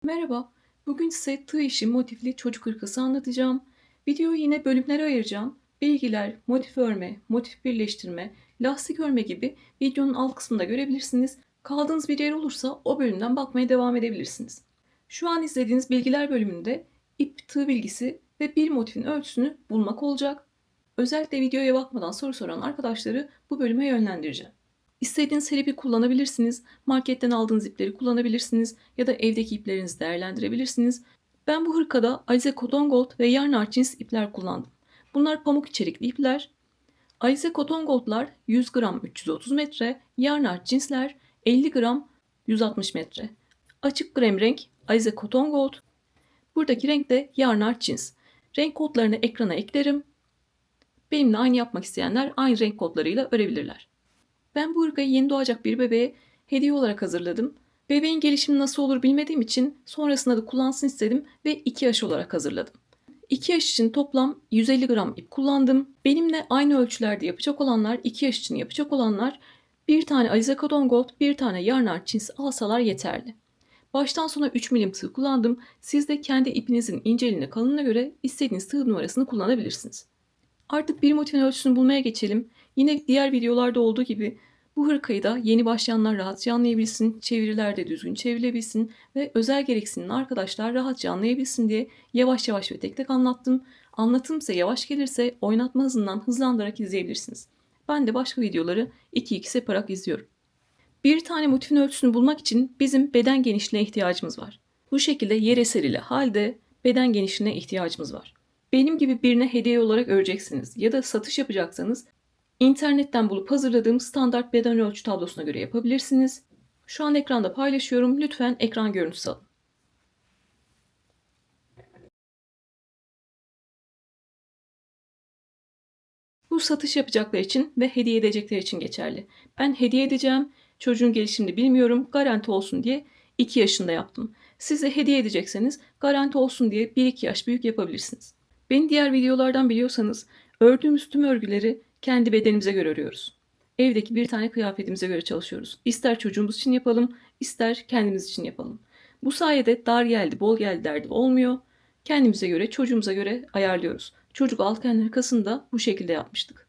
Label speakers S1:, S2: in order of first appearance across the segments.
S1: Merhaba, bugün size tığ işi motifli çocuk hırkası anlatacağım. Videoyu yine bölümlere ayıracağım. Bilgiler, motif örme, motif birleştirme, lastik örme gibi videonun alt kısmında görebilirsiniz. Kaldığınız bir yer olursa o bölümden bakmaya devam edebilirsiniz. Şu an izlediğiniz bilgiler bölümünde ip, tığ bilgisi ve bir motifin ölçüsünü bulmak olacak. Özellikle videoya bakmadan soru soran arkadaşları bu bölüme yönlendireceğim. İstediğiniz her ipi kullanabilirsiniz. Marketten aldığınız ipleri kullanabilirsiniz ya da evdeki iplerinizi değerlendirebilirsiniz. Ben bu hırkada Alize Cotton Gold ve Yarn cins ipler kullandım. Bunlar pamuk içerikli ipler. Alize Cotton Gold'lar 100 gram 330 metre, Yarn cinsler 50 gram 160 metre. Açık krem renk Alize Cotton Gold. Buradaki renk de Yarn cins. Renk kodlarını ekrana eklerim. Benimle aynı yapmak isteyenler aynı renk kodlarıyla örebilirler. Ben bu hırkayı yeni doğacak bir bebeğe hediye olarak hazırladım. Bebeğin gelişimi nasıl olur bilmediğim için sonrasında da kullansın istedim ve 2 yaş olarak hazırladım. 2 yaş için toplam 150 gram ip kullandım. Benimle aynı ölçülerde yapacak olanlar, 2 yaş için yapacak olanlar bir tane Alize Cotton Gold, bir tane Yarn Art cinsi alsalar yeterli. Baştan sona 3 milim tığ kullandım. Siz de kendi ipinizin inceliğine kalınlığına göre istediğiniz tığ numarasını kullanabilirsiniz. Artık bir motifin ölçüsünü bulmaya geçelim. Yine diğer videolarda olduğu gibi bu hırkayı da yeni başlayanlar rahatça anlayabilsin, çeviriler de düzgün çevrilebilsin ve özel gereksinimli arkadaşlar rahatça anlayabilsin diye yavaş yavaş ve tek tek anlattım. Anlatım size yavaş gelirse oynatma hızından hızlandırarak izleyebilirsiniz. Ben de başka videoları 2-2 separak izliyorum. Bir tane motifin ölçüsünü bulmak için bizim beden genişliğine ihtiyacımız var. Bu şekilde yer serili halde beden genişliğine ihtiyacımız var. Benim gibi birine hediye olarak öreceksiniz ya da satış yapacaksanız internetten bulup hazırladığım standart beden ölçü tablosuna göre yapabilirsiniz. Şu an ekranda paylaşıyorum. Lütfen ekran görüntüsü alın. Bu satış yapacaklar için ve hediye edecekler için geçerli. Ben hediye edeceğim. Çocuğun gelişimini bilmiyorum. Garanti olsun diye 2 yaşında yaptım. Siz de hediye edecekseniz garanti olsun diye 1-2 yaş büyük yapabilirsiniz. Beni diğer videolardan biliyorsanız ördüğümüz tüm örgüleri kendi bedenimize göre örüyoruz. Evdeki bir tane kıyafetimize göre çalışıyoruz. İster çocuğumuz için yapalım, ister kendimiz için yapalım. Bu sayede dar geldi, bol geldi derdi olmuyor. Kendimize göre, çocuğumuza göre ayarlıyoruz. Çocuk altken hırkasını da bu şekilde yapmıştık.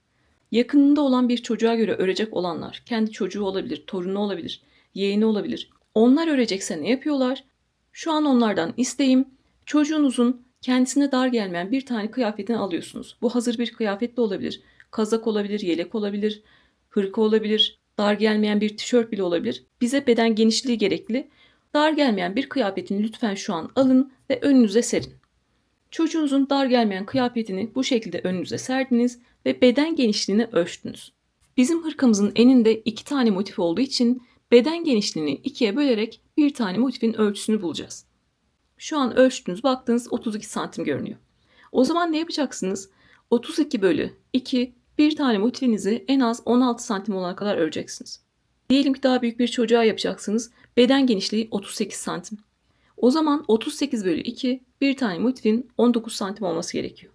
S1: Yakınında olan bir çocuğa göre örecek olanlar, kendi çocuğu olabilir, torunu olabilir, yeğeni olabilir. Onlar örecekse ne yapıyorlar? Şu an onlardan isteğim, çocuğunuzun kendisine dar gelmeyen bir tane kıyafetini alıyorsunuz. Bu hazır bir kıyafet de olabilir, kazak olabilir, yelek olabilir, hırka olabilir, dar gelmeyen bir tişört bile olabilir. Bize beden genişliği gerekli. Dar gelmeyen bir kıyafetini lütfen şu an alın ve önünüze serin. Çocuğunuzun dar gelmeyen kıyafetini bu şekilde önünüze serdiniz ve beden genişliğini ölçtünüz. Bizim hırkamızın eninde 2 tane motif olduğu için beden genişliğini 2'ye bölerek bir tane motifin ölçüsünü bulacağız. Şu an ölçtünüz, baktınız 32 santim görünüyor. O zaman ne yapacaksınız? 32 bölü 2 bir tane motifinizi en az 16 santim olana kadar öreceksiniz. Diyelim ki daha büyük bir çocuğa yapacaksınız. Beden genişliği 38 santim. O zaman 38 bölü 2 bir tane motifin 19 santim olması gerekiyor.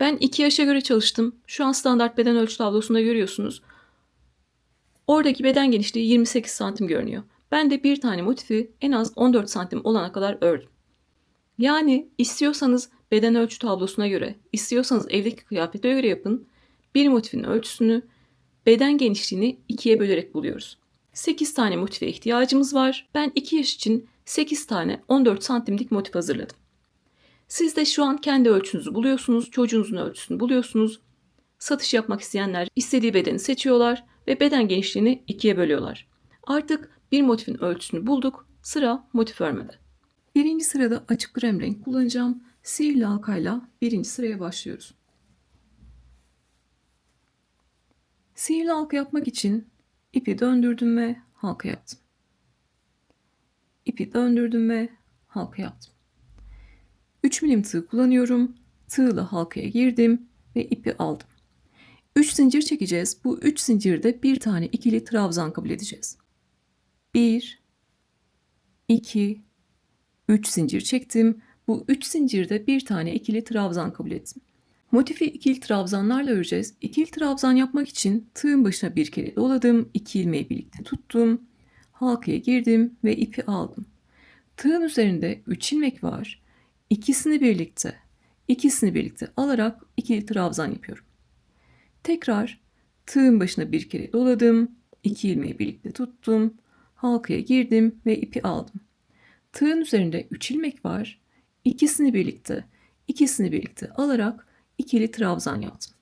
S1: Ben 2 yaşa göre çalıştım. Şu an standart beden ölçü tablosunda görüyorsunuz. Oradaki beden genişliği 28 santim görünüyor. Ben de bir tane motifi en az 14 santim olana kadar ördüm. Yani istiyorsanız beden ölçü tablosuna göre, istiyorsanız evdeki kıyafete göre yapın. Bir motifin ölçüsünü, beden genişliğini 2'ye bölerek buluyoruz. 8 tane motife ihtiyacımız var. Ben 2 yaş için 8 tane 14 santimlik motif hazırladım. Siz de şu an kendi ölçünüzü buluyorsunuz, çocuğunuzun ölçüsünü buluyorsunuz. Satış yapmak isteyenler istediği bedeni seçiyorlar ve beden genişliğini 2'ye bölüyorlar. Artık bir motifin ölçüsünü bulduk, sıra motif örmede. Birinci sırada açık krem renk kullanacağım. Sihirli halkayla birinci sıraya başlıyoruz. Sihirli halka yapmak için ipi döndürdüm ve halka yaptım. İpi döndürdüm ve halka yaptım. 3 milim tığ kullanıyorum. Tığla halkaya girdim ve ipi aldım. 3 zincir çekeceğiz. Bu 3 zincirde bir tane ikili trabzan kabul edeceğiz. 1, 2, 3 zincir çektim. Bu 3 zincirde bir tane ikili trabzan kabul ettim. Motifi ikili trabzanlarla öreceğiz. İkili trabzan yapmak için tığın başına bir kere doladım. 2 ilmeği birlikte tuttum. Halkaya girdim ve ipi aldım. Tığın üzerinde 3 ilmek var. İkisini birlikte alarak ikili trabzan yapıyorum. Tekrar tığın başına bir kere doladım. 2 ilmeği birlikte tuttum. Halkaya girdim ve ipi aldım. Tığın üzerinde 3 ilmek var. İkisini birlikte alarak ikili trabzan yaptım.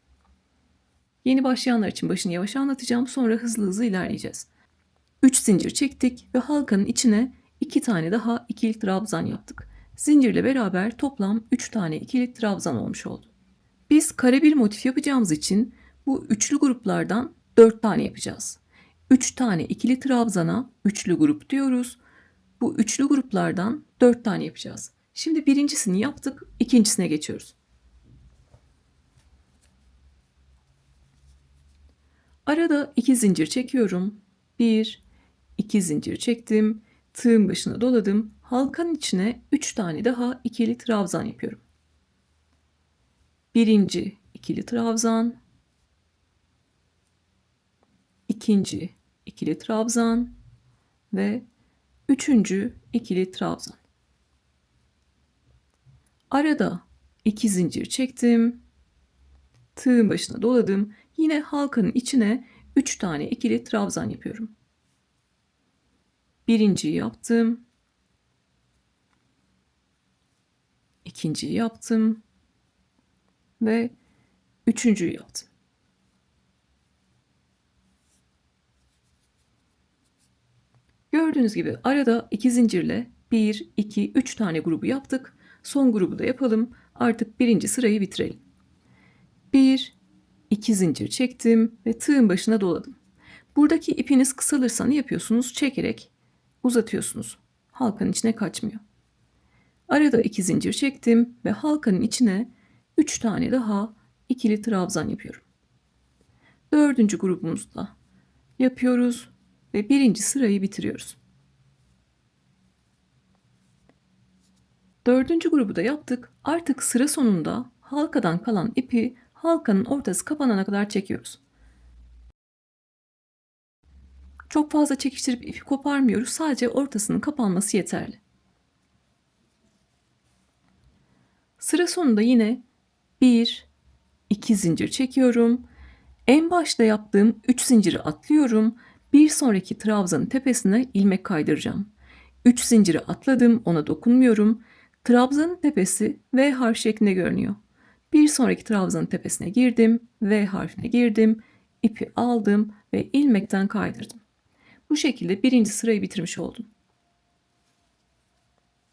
S1: Yeni başlayanlar için başını yavaş anlatacağım. Sonra hızlı hızlı ilerleyeceğiz. 3 zincir çektik ve halkanın içine 2 tane daha ikili trabzan yaptık. Zincirle beraber toplam 3 tane ikili trabzan olmuş oldu. Biz kare bir motif yapacağımız için bu üçlü gruplardan 4 tane yapacağız. 3 tane ikili trabzana üçlü grup diyoruz. Bu üçlü gruplardan 4 tane yapacağız. Şimdi birincisini yaptık, ikincisine geçiyoruz. Arada 2 zincir çekiyorum. 1, 2 zincir çektim. Tığın başına doladım. Halkanın içine 3 tane daha ikili trabzan yapıyorum. Birinci ikili trabzan, ikinci ikili trabzan ve üçüncü ikili trabzan. Arada 2 zincir çektim. Tığın başına doladım. Yine halkanın içine 3 tane ikili trabzan yapıyorum. Birinciyi yaptım. İkinciyi yaptım. Ve üçüncüyü yaptım. Gördüğünüz gibi arada 2 zincirle 1, 2, 3 tane grubu yaptık. Son grubu da yapalım. Artık birinci sırayı bitirelim. 1, 2 zincir çektim ve tığın başına doladım. Buradaki ipiniz kısalırsa ne yapıyorsunuz? Çekerek uzatıyorsunuz. Halkanın içine kaçmıyor. Arada 2 zincir çektim ve halkanın içine 3 tane daha ikili trabzan yapıyorum. Dördüncü grubumuzda yapıyoruz ve birinci sırayı bitiriyoruz. Dördüncü grubu da yaptık. Artık sıra sonunda halkadan kalan ipi halkanın ortası kapanana kadar çekiyoruz. Çok fazla çekiştirip ipi koparmıyoruz. Sadece ortasının kapanması yeterli. Sıra sonunda yine 1, 2 zincir çekiyorum. En başta yaptığım 3 zinciri atlıyorum. Bir sonraki trabzanın tepesine ilmek kaydıracağım. 3 zinciri atladım, ona dokunmuyorum. Trabzanın tepesi V harf şeklinde görünüyor. Bir sonraki trabzanın tepesine girdim, V harfine girdim, ipi aldım ve ilmekten kaydırdım. Bu şekilde birinci sırayı bitirmiş oldum.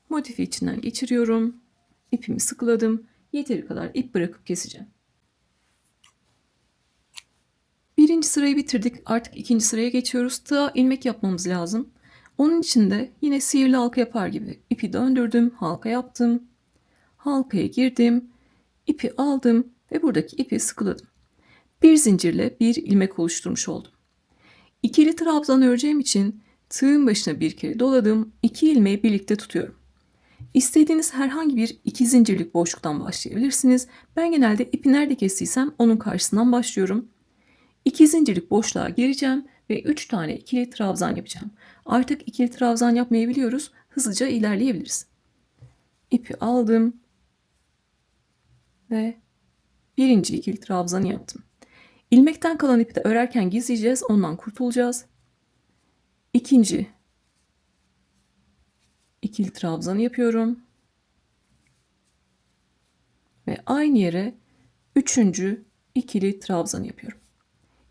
S1: Motifi içinden geçiriyorum. İpimi sıkıladım. Yeteri kadar ip bırakıp keseceğim. Birinci sırayı bitirdik. Artık ikinci sıraya geçiyoruz. Tığa ilmek yapmamız lazım. Onun için de yine sihirli halka yapar gibi ipi döndürdüm, halka yaptım. Halkaya girdim, ipi aldım ve buradaki ipi sıkıladım. Bir zincirle bir ilmek oluşturmuş oldum. İkili trabzan öreceğim için tığın başına bir kere doladım. 2 ilmeği birlikte tutuyorum. İstediğiniz herhangi bir 2 zincirlik boşluktan başlayabilirsiniz. Ben genelde ipi nerede kestiysem onun karşısından başlıyorum. 2 zincirlik boşluğa gireceğim ve 3 tane ikili trabzan yapacağım. Artık ikili trabzan yapmayı biliyoruz. Hızlıca ilerleyebiliriz. İpi aldım ve birinci ikili trabzanı yaptım. İlmekten kalan ipi de örerken gizleyeceğiz. Ondan kurtulacağız. İkinci ikili trabzanı yapıyorum. Ve aynı yere üçüncü ikili trabzanı yapıyorum.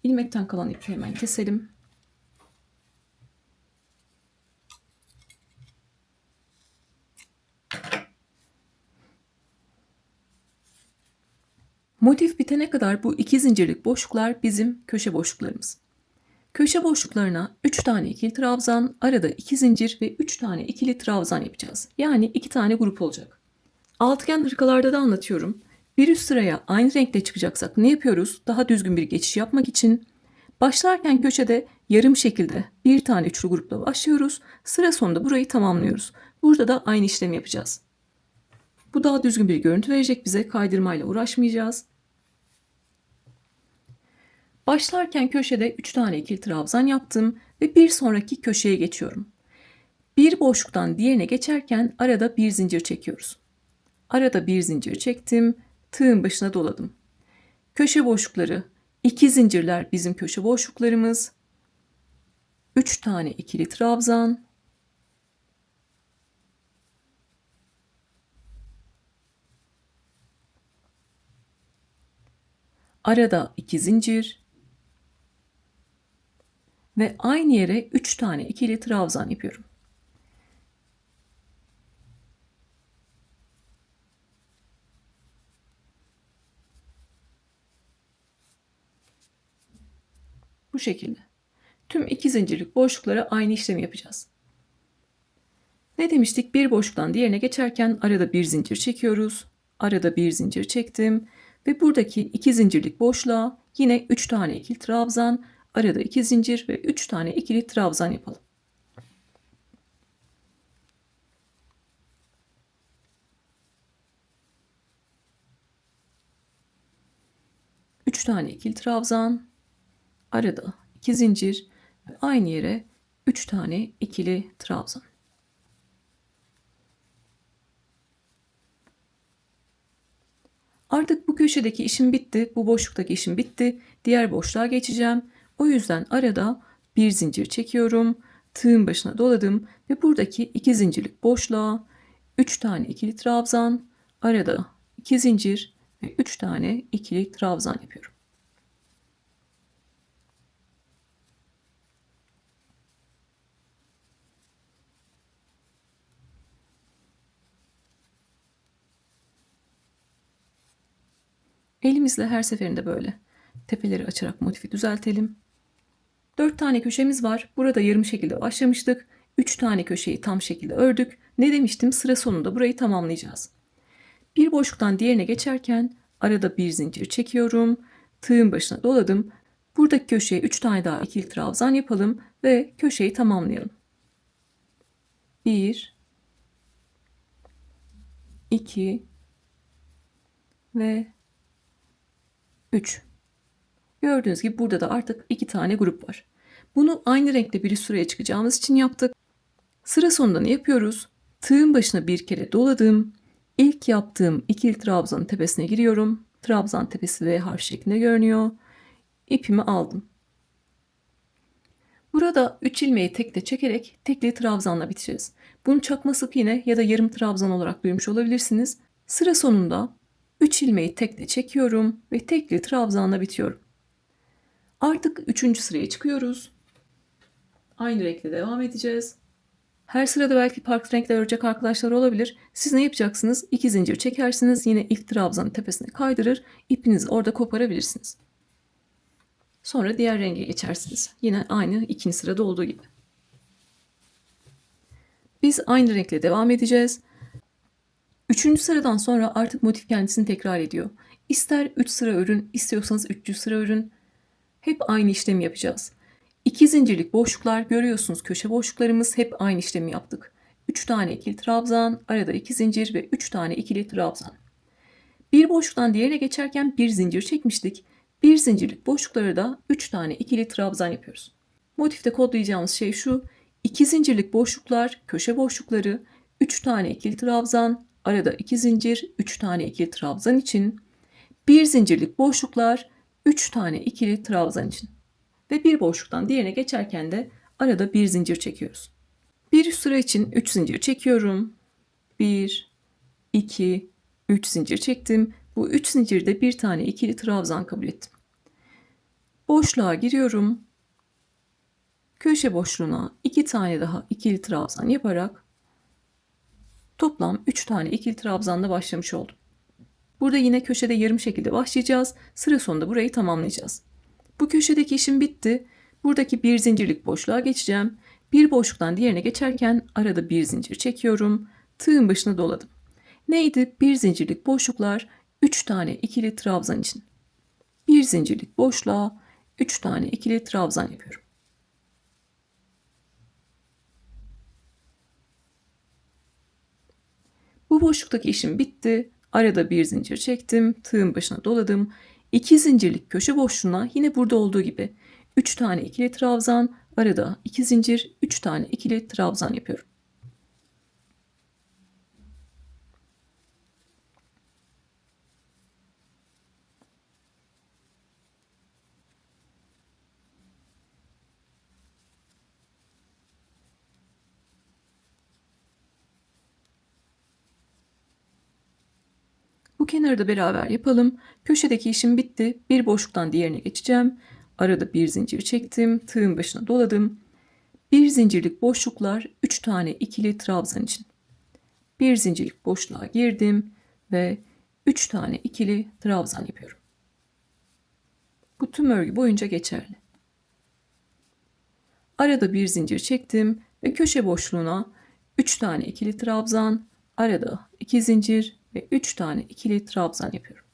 S1: İlmekten kalan ipi hemen keselim. Motif bitene kadar bu 2 zincirlik boşluklar bizim köşe boşluklarımız. Köşe boşluklarına 3 tane ikili trabzan, arada 2 zincir ve 3 tane ikili trabzan yapacağız. Yani 2 tane grup olacak. Altıgen hırkalarda da anlatıyorum. Bir üst sıraya aynı renkte çıkacaksak ne yapıyoruz? Daha düzgün bir geçiş yapmak için başlarken köşede yarım şekilde bir tane üçlü grupla başlıyoruz. Sıra sonunda burayı tamamlıyoruz. Burada da aynı işlemi yapacağız. Bu daha düzgün bir görüntü verecek bize. Kaydırmayla uğraşmayacağız. Başlarken köşede 3 tane ikili trabzan yaptım ve bir sonraki köşeye geçiyorum. Bir boşluktan diğerine geçerken arada bir zincir çekiyoruz. Arada bir zincir çektim, tığın başına doladım. Köşe boşlukları, 2 zincirler bizim köşe boşluklarımız. 3 tane ikili trabzan. Arada 2 zincir. Ve aynı yere 3 tane ikili trabzan yapıyorum. Bu şekilde. Tüm 2 zincirlik boşluklara aynı işlemi yapacağız. Ne demiştik? Bir boşluktan diğerine geçerken arada bir zincir çekiyoruz. Arada bir zincir çektim ve buradaki 2 zincirlik boşluğa yine 3 tane ikili trabzan, arada 2 zincir ve 3 tane ikili trabzan yapalım. Üç tane ikili trabzan, arada 2 zincir ve aynı yere 3 tane ikili trabzan. Artık bu köşedeki işim bitti. Bu boşluktaki işim bitti. Diğer boşluğa geçeceğim. O yüzden arada bir zincir çekiyorum. Tığın başına doladım ve buradaki 2 zincirlik boşluğa 3 tane ikili trabzan, arada 2 zincir ve 3 tane ikili trabzan yapıyorum. Elimizle her seferinde böyle tepeleri açarak motifi düzeltelim. 4 tane köşemiz var. Burada yarım şekilde başlamıştık. 3 tane köşeyi tam şekilde ördük. Ne demiştim? Sıra sonunda burayı tamamlayacağız. Bir boşluktan diğerine geçerken arada bir zincir çekiyorum. Tığın başına doladım. Buradaki köşeye 3 tane daha ikili trabzan yapalım ve köşeyi tamamlayalım. 1 2 ve 3. Gördüğünüz gibi burada da artık 2 tane grup var. Bunu aynı renkte bir üst sıraya çıkacağımız için yaptık. Sıra sonunda ne yapıyoruz? Tığın başına bir kere doladım. İlk yaptığım ikili trabzanın tepesine giriyorum. Trabzan tepesi V harf şeklinde görünüyor. İpimi aldım. Burada 3 ilmeği tekle çekerek tekli trabzanla bitireceğiz. Bunu çakma sık iğne ya da yarım trabzan olarak duymuş olabilirsiniz. Sıra sonunda 3 ilmeği tekle çekiyorum ve tekli trabzanla bitiyorum. Artık 3. sıraya çıkıyoruz. Aynı renkle devam edeceğiz. Her sırada belki farklı renkler örecek arkadaşlar olabilir. Siz ne yapacaksınız? 2 zincir çekersiniz. Yine ilk trabzanın tepesine kaydırır. İpinizi orada koparabilirsiniz. Sonra diğer renge geçersiniz. Yine aynı ikinci sırada olduğu gibi. Biz aynı renkle devam edeceğiz. 3. sıradan sonra artık motif kendisini tekrar ediyor. İster 3 sıra örün, istiyorsanız 300 sıra örün. Hep aynı işlemi yapacağız. 2 zincirlik boşluklar görüyorsunuz, köşe boşluklarımız, hep aynı işlemi yaptık. 3 tane ikili trabzan, arada 2 zincir ve 3 tane ikili trabzan. Bir boşluktan diğerine geçerken bir zincir çekmiştik. Bir zincirlik boşluklara da 3 tane ikili trabzan yapıyoruz. Motifte kodlayacağımız şey şu: 2 zincirlik boşluklar, köşe boşlukları, 3 tane ikili trabzan, arada 2 zincir, 3 tane ikili trabzan için, bir zincirlik boşluklar, 3 tane ikili trabzan için. Ve bir boşluktan diğerine geçerken de arada bir zincir çekiyoruz. Bir üst sıra için 3 zincir çekiyorum. 1, 2, 3 zincir çektim. Bu 3 zincirde bir tane ikili trabzan kabul ettim. Boşluğa giriyorum. Köşe boşluğuna 2 tane daha ikili trabzan yaparak toplam 3 tane ikili trabzanla başlamış oldum. Burada yine köşede yarım şekilde başlayacağız. Sıra sonunda burayı tamamlayacağız. Bu köşedeki işim bitti. Buradaki bir zincirlik boşluğa geçeceğim. Bir boşluktan diğerine geçerken arada bir zincir çekiyorum. Tığın başına doladım. Neydi? Bir zincirlik boşluklar, 3 tane ikili trabzan için. Bir zincirlik boşluğa 3 tane ikili trabzan yapıyorum. Bu boşluktaki işim bitti. Arada bir zincir çektim. Tığın başına doladım. 2 zincirlik köşe boşluğuna yine burada olduğu gibi 3 tane ikili trabzan, arada 2 zincir, 3 tane ikili trabzan yapıyorum. Bu kenarı da beraber yapalım. Köşedeki işim bitti. Bir boşluktan diğerine geçeceğim. Arada bir zincir çektim. Tığın başına doladım. Bir zincirlik boşluklar 3 tane ikili trabzan için. Bir zincirlik boşluğa girdim ve 3 tane ikili trabzan yapıyorum. Bu tüm örgü boyunca geçerli. Arada bir zincir çektim ve köşe boşluğuna 3 tane ikili trabzan, arada 2 zincir ve 3 tane ikili trabzan yapıyorum.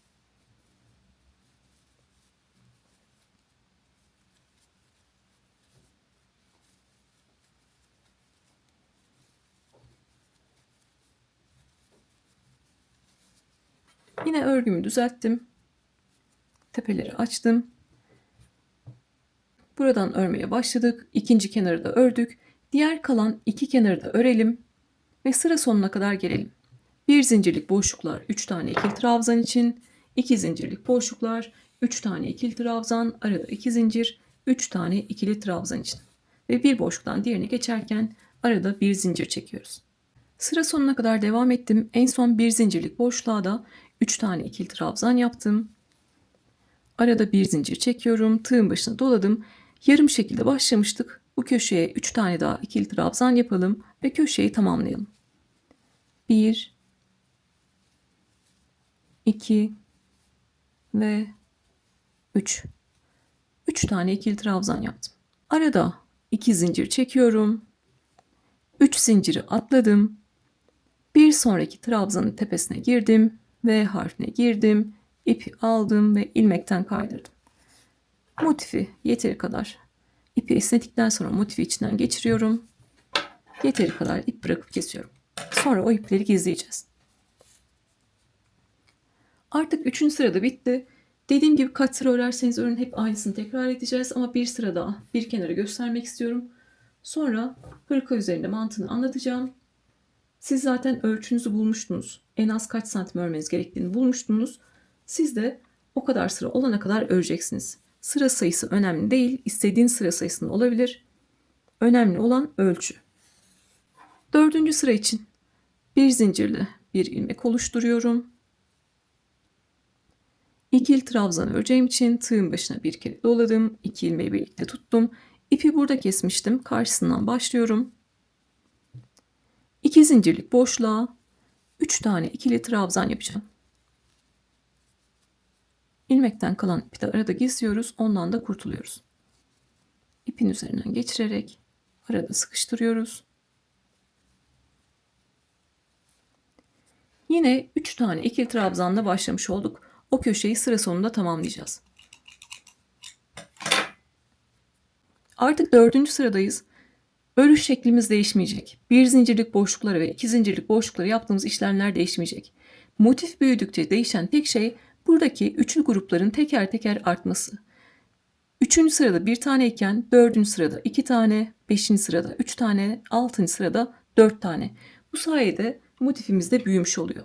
S1: Yine örgümü düzelttim. Tepeleri açtım. Buradan örmeye başladık. İkinci kenarı da ördük. Diğer kalan iki kenarı da örelim ve sıra sonuna kadar gelelim. Bir zincirlik boşluklar 3 tane ikili trabzan için, 2 zincirlik boşluklar 3 tane ikili trabzan, arada 2 zincir, 3 tane ikili trabzan için. Ve bir boşluktan diğerine geçerken arada bir zincir çekiyoruz. Sıra sonuna kadar devam ettim. En son bir zincirlik boşluğa da 3 tane ikili trabzan yaptım. Arada bir zincir çekiyorum. Tığın başına doladım. Yarım şekilde başlamıştık. Bu köşeye 3 tane daha ikili trabzan yapalım ve köşeyi tamamlayalım. 1 2 ve 3. 3 tane ikili trabzan yaptım. Arada 2 zincir çekiyorum. 3 zinciri atladım. Bir sonraki trabzanın tepesine girdim. V harfine girdim. İpi aldım ve ilmekten kaydırdım. Motifi yeteri kadar ipi esnettikten sonra motifi içinden geçiriyorum. Yeteri kadar ip bırakıp kesiyorum. Sonra o ipleri gizleyeceğiz. Artık 3. sırada bitti. Dediğim gibi kaç sıra örerseniz örün hep aynısını tekrar edeceğiz ama bir sıra daha bir kenara göstermek istiyorum. Sonra hırka üzerinde mantığını anlatacağım. Siz zaten ölçünüzü bulmuştunuz. En az kaç santim örmeniz gerektiğini bulmuştunuz. Siz de o kadar sıra olana kadar öreceksiniz. Sıra sayısı önemli değil. İstediğin sıra sayısında olabilir. Önemli olan ölçü. 4. sıra için bir zincirle bir ilmek oluşturuyorum. İkili trabzan öreceğim için tığın başına bir kere doladım. 2 ilmeği birlikte tuttum. İpi burada kesmiştim. Karşısından başlıyorum. 2 zincirlik boşluğa 3 tane ikili trabzan yapacağım. İlmekten kalan ipi de arada gizliyoruz. Ondan da kurtuluyoruz. İpin üzerinden geçirerek arada sıkıştırıyoruz. Yine 3 tane ikili trabzanla başlamış olduk. O köşeyi sıra sonunda tamamlayacağız. Artık 4. sıradayız. Örüş şeklimiz değişmeyecek. Bir zincirlik boşlukları ve 2 zincirlik boşlukları yaptığımız işlemler değişmeyecek. Motif büyüdükçe değişen tek şey buradaki üçlü grupların teker teker artması. 3. sırada 1 tane iken 4. sırada 2 tane, 5. sırada 3 tane, 6. sırada 4 tane. Bu sayede motifimiz de büyümüş oluyor.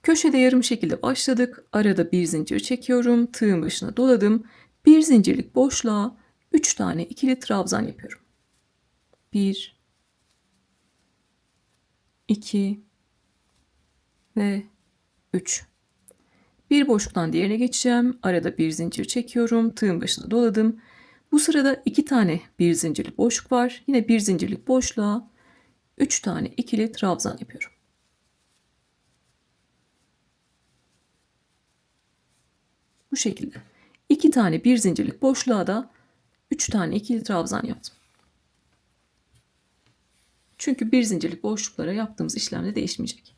S1: Köşede yarım şekilde başladık. Arada bir zincir çekiyorum. Tığın başına doladım. Bir zincirlik boşluğa 3 tane ikili trabzan yapıyorum. 1 2 ve 3. Bir boşluktan diğerine geçeceğim. Arada bir zincir çekiyorum. Tığın başına doladım. Bu sırada 2 tane bir zincirlik boşluk var. Yine bir zincirlik boşluğa 3 tane ikili trabzan yapıyorum. Bu şekilde. 2 tane bir zincirlik boşluğa da 3 tane ikili trabzan yaptım. Çünkü bir zincirlik boşluklara yaptığımız işlemde değişmeyecek.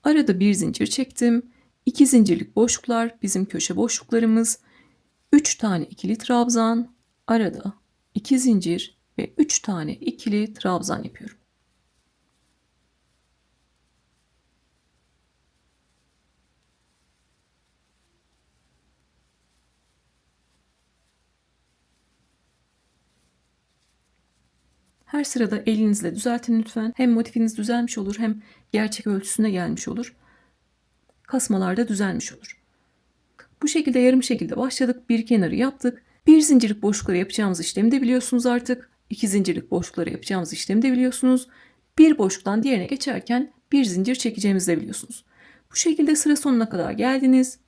S1: Arada bir zincir çektim. 2 zincirlik boşluklar bizim köşe boşluklarımız. 3 tane ikili trabzan, arada 2 zincir ve 3 tane ikili trabzan yapıyorum. Her sırada elinizle düzeltin lütfen. Hem motifiniz düzelmiş olur hem gerçek ölçüsüne gelmiş olur. Kasmalar da düzelmiş olur. Bu şekilde yarım şekilde başladık. Bir kenarı yaptık. Bir zincirlik boşlukları yapacağımız işlemi de biliyorsunuz artık. 2 zincirlik boşlukları yapacağımız işlemi de biliyorsunuz. Bir boşluktan diğerine geçerken bir zincir çekeceğimizi de biliyorsunuz. Bu şekilde sıra sonuna kadar geldiniz.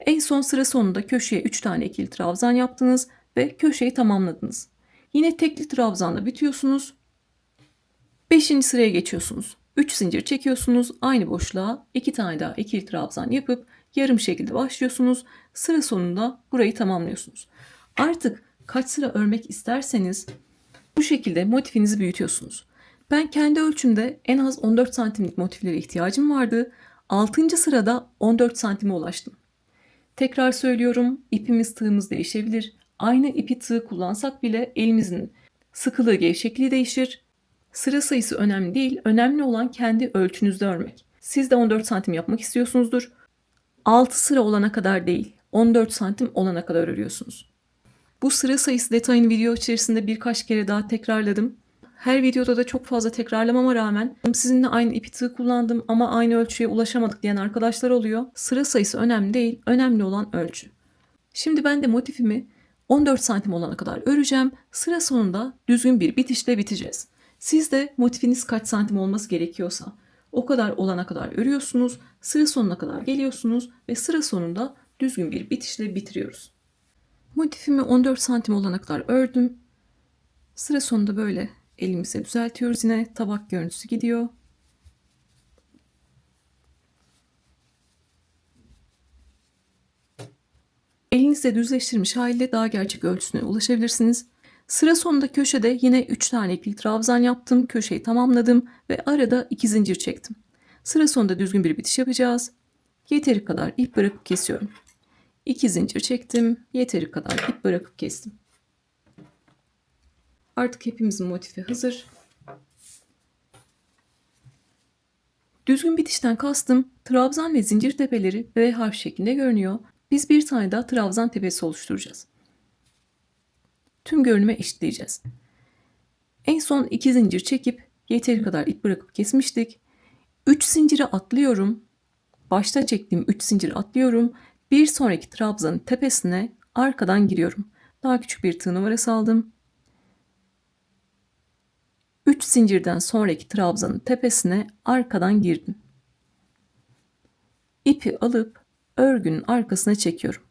S1: En son sıra sonunda köşeye 3 tane ikili trabzan yaptınız ve köşeyi tamamladınız. Yine tekli trabzanla bitiyorsunuz. 5. sıraya geçiyorsunuz. 3 zincir çekiyorsunuz. Aynı boşluğa 2 tane daha ikili trabzan yapıp yarım şekilde başlıyorsunuz. Sıra sonunda burayı tamamlıyorsunuz. Artık kaç sıra örmek isterseniz bu şekilde motifinizi büyütüyorsunuz. Ben kendi ölçümde en az 14 santimlik motiflere ihtiyacım vardı. 6. sırada 14 santime ulaştım. Tekrar söylüyorum, ipimiz tığımız değişebilir. Aynı ipi tığ kullansak bile elimizin sıkılığı, gevşekliği değişir. Sıra sayısı önemli değil, önemli olan kendi ölçünüzde örmek. Siz de 14 santim yapmak istiyorsunuzdur. 6 sıra olana kadar değil, 14 santim olana kadar örüyorsunuz. Bu sıra sayısı detayını video içerisinde birkaç kere daha tekrarladım. Her videoda da çok fazla tekrarlamama rağmen sizinle aynı ipi tığ kullandım ama aynı ölçüye ulaşamadık diyen arkadaşlar oluyor. Sıra sayısı önemli değil, önemli olan ölçü. Şimdi ben de motifimi 14 santim olana kadar öreceğim. Sıra sonunda düzgün bir bitişle biteceğiz. Siz de motifiniz kaç santim olması gerekiyorsa o kadar olana kadar örüyorsunuz. Sıra sonuna kadar geliyorsunuz ve sıra sonunda düzgün bir bitişle bitiriyoruz. Motifimi 14 santim olana kadar ördüm. Sıra sonunda böyle elimize düzeltiyoruz. Yine tabak görüntüsü gidiyor. Elinizle düzleştirmiş haliyle daha gerçek ölçüsüne ulaşabilirsiniz. Sıra sonunda köşede yine 3 tane ikili trabzan yaptım. Köşeyi tamamladım ve arada 2 zincir çektim. Sıra sonunda düzgün bir bitiş yapacağız. Yeteri kadar ip bırakıp kesiyorum. 2 zincir çektim. Yeteri kadar ip bırakıp kestim. Artık hepimizin motifi hazır. Düzgün bitişten kastım trabzan ve zincir tepeleri V harf şeklinde görünüyor. Biz bir tane daha trabzan tepesi oluşturacağız. Tüm görünüme eşitleyeceğiz. En son 2 zincir çekip yeteri kadar ip bırakıp kesmiştik. 3 zinciri atlıyorum. Başta çektiğim 3 zinciri atlıyorum. Bir sonraki trabzanın tepesine arkadan giriyorum. Daha küçük bir tığ numarası aldım. 3 zincirden sonraki trabzanın tepesine arkadan girdim. İpi alıp örgünün arkasına çekiyorum.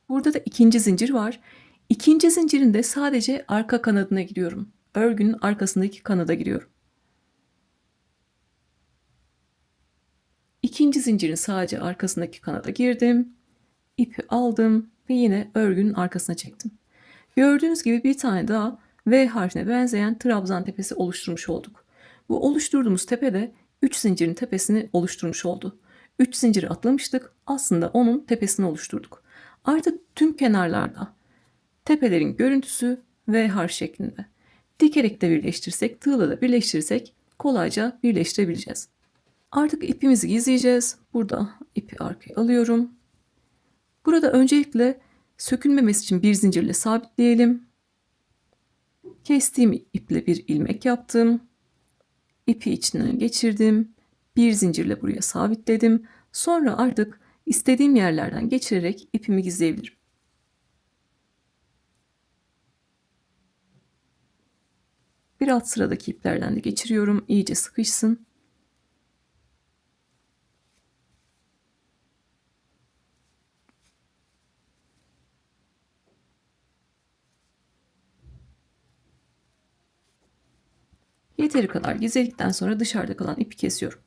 S1: Burada da ikinci zincir var. İkinci zincirin de sadece arka kanadına giriyorum. Örgünün arkasındaki kanada giriyorum. İkinci zincirin sadece arkasındaki kanada girdim. İpi aldım ve yine örgünün arkasına çektim. Gördüğünüz gibi bir tane daha V harfine benzeyen trabzan tepesi oluşturmuş olduk. Bu oluşturduğumuz tepe de 3 zincirin tepesini oluşturmuş oldu. 3 zinciri atlamıştık. Aslında onun tepesini oluşturduk. Artık tüm kenarlarda tepelerin görüntüsü V harf şeklinde. Dikerek de birleştirsek, tığla da birleştirsek kolayca birleştirebileceğiz. Artık ipimizi gizleyeceğiz. Burada ipi arkaya alıyorum. Burada öncelikle sökülmemesi için bir zincirle sabitleyelim. Kestiğim iple bir ilmek yaptım. İpi içinden geçirdim. Bir zincirle buraya sabitledim. Sonra artık istediğim yerlerden geçirerek ipimi gizleyebilirim. Bir alt sıradaki iplerden de geçiriyorum. İyice sıkışsın. Yeteri kadar gizledikten sonra dışarıda kalan ipi kesiyorum.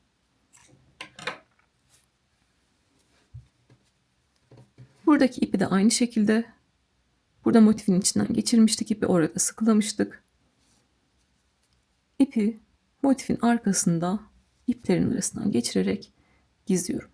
S1: Buradaki ipi de aynı şekilde burada motifin içinden geçirmiştik ipi, orada sıkılamıştık. İpi motifin arkasında iplerin arasından geçirerek gizliyorum.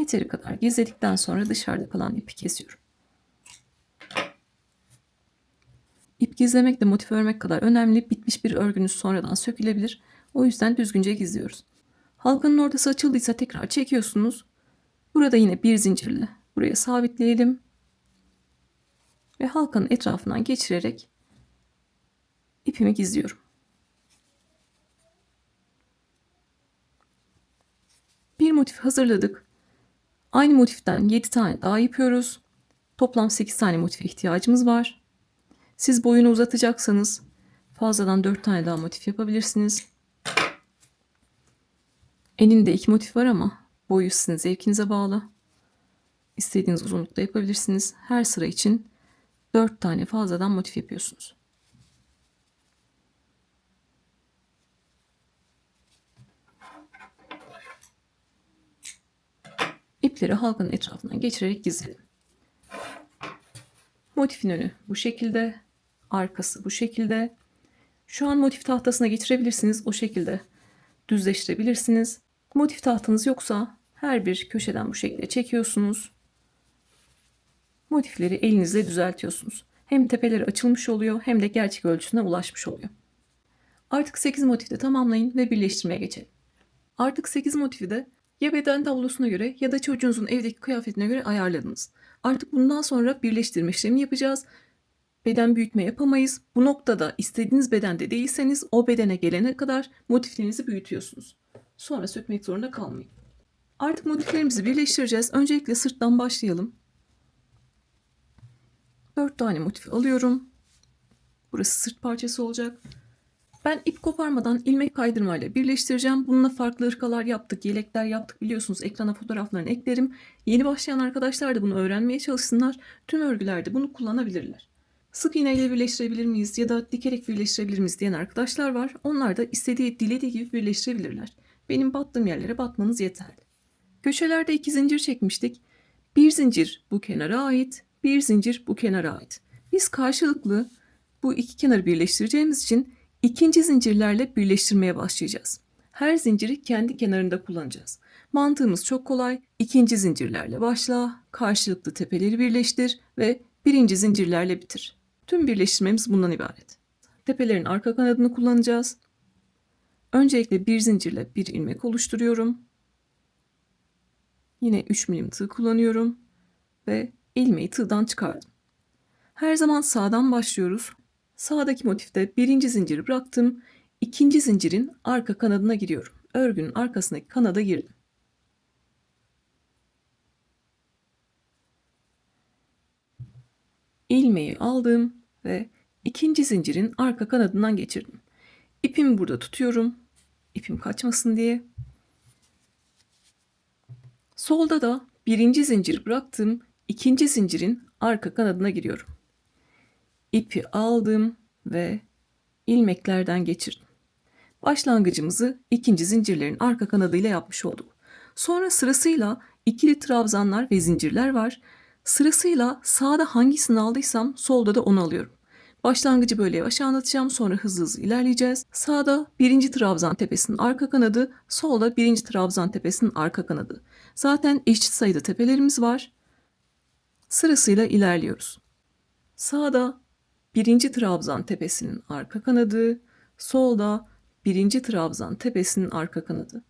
S1: Yeteri kadar gizledikten sonra dışarıda kalan ipi kesiyorum. İp gizlemek de motif örmek kadar önemli. Bitmiş bir örgünüz sonradan sökülebilir. O yüzden düzgünce gizliyoruz. Halkanın ortası açıldıysa tekrar çekiyorsunuz. Burada yine bir zincirle buraya sabitleyelim. ve halkanın etrafından geçirerek ipimi gizliyorum. Bir motif hazırladık. Aynı motiften 7 tane daha yapıyoruz. Toplam 8 tane motife ihtiyacımız var. Siz boyunu uzatacaksanız fazladan 4 tane daha motif yapabilirsiniz. Eninde 2 motif var ama boyu sizin zevkinize bağlı. İstediğiniz uzunlukta yapabilirsiniz. Her sıra için 4 tane fazladan motif yapıyorsunuz. İpleri halkanın etrafından geçirerek gizledim. Motifin önü bu şekilde, arkası bu şekilde. Şu an motif tahtasına geçirebilirsiniz. O şekilde düzleştirebilirsiniz. Motif tahtanız yoksa her bir köşeden bu şekilde çekiyorsunuz. Motifleri elinizle düzeltiyorsunuz. Hem tepeleri açılmış oluyor hem de gerçek ölçüsüne ulaşmış oluyor. Artık 8 motifi de tamamlayın ve birleştirmeye geçelim. Artık 8 motifi de ya beden tablosuna göre ya da çocuğunuzun evdeki kıyafetine göre ayarladınız. Artık bundan sonra birleştirme işlemi yapacağız. Beden büyütme yapamayız. Bu noktada istediğiniz bedende değilseniz o bedene gelene kadar motiflerinizi büyütüyorsunuz. Sonra sökmek zorunda kalmayın. Artık motiflerimizi birleştireceğiz. Öncelikle sırttan başlayalım. 4 tane motif alıyorum. Burası sırt parçası olacak. Ben ip koparmadan ilmek kaydırmayla birleştireceğim. Bununla farklı ırkalar yaptık, yelekler yaptık biliyorsunuz. Ekrana fotoğraflarını eklerim. Yeni başlayan arkadaşlar da bunu öğrenmeye çalışsınlar. Tüm örgülerde bunu kullanabilirler. Sık iğne ile birleştirebilir miyiz ya da dikerek birleştirebilir miyiz diyen arkadaşlar var. Onlar da dilediği gibi birleştirebilirler. Benim battığım yerlere batmanız yeterli. Köşelerde 2 zincir çekmiştik. Bir zincir bu kenara ait, bir zincir bu kenara ait. Biz karşılıklı bu iki kenarı birleştireceğimiz için ikinci zincirlerle birleştirmeye başlayacağız. Her zinciri kendi kenarında kullanacağız. Mantığımız çok kolay. İkinci zincirlerle başla, karşılıklı tepeleri birleştir ve birinci zincirlerle bitir. Tüm birleştirmemiz bundan ibaret. Tepelerin arka kanadını kullanacağız. Öncelikle bir zincirle bir ilmek oluşturuyorum. Yine 3 milim tığ kullanıyorum ve ilmeği tığdan çıkardım. Her zaman sağdan başlıyoruz. Sağdaki motifte birinci zinciri bıraktım. İkinci zincirin arka kanadına giriyorum. Örgünün arkasındaki kanada girdim. İlmeği aldım ve ikinci zincirin arka kanadından geçirdim. İpimi burada tutuyorum. İpim kaçmasın diye. Solda da birinci zinciri bıraktım. İkinci zincirin arka kanadına giriyorum. İpi aldım ve ilmeklerden geçirdim. Başlangıcımızı ikinci zincirlerin arka kanadıyla yapmış olduk. Sonra sırasıyla ikili trabzanlar ve zincirler var. Sırasıyla sağda hangisini aldıysam solda da onu alıyorum. Başlangıcı böyle yavaş anlatacağım, sonra hızlı hızlı ilerleyeceğiz. Sağda birinci trabzan tepesinin arka kanadı, solda birinci trabzan tepesinin arka kanadı. Zaten eşit sayıda tepelerimiz var. Sırasıyla ilerliyoruz. Sağda birinci trabzan tepesinin arka kanadı, solda birinci trabzan tepesinin arka kanadı.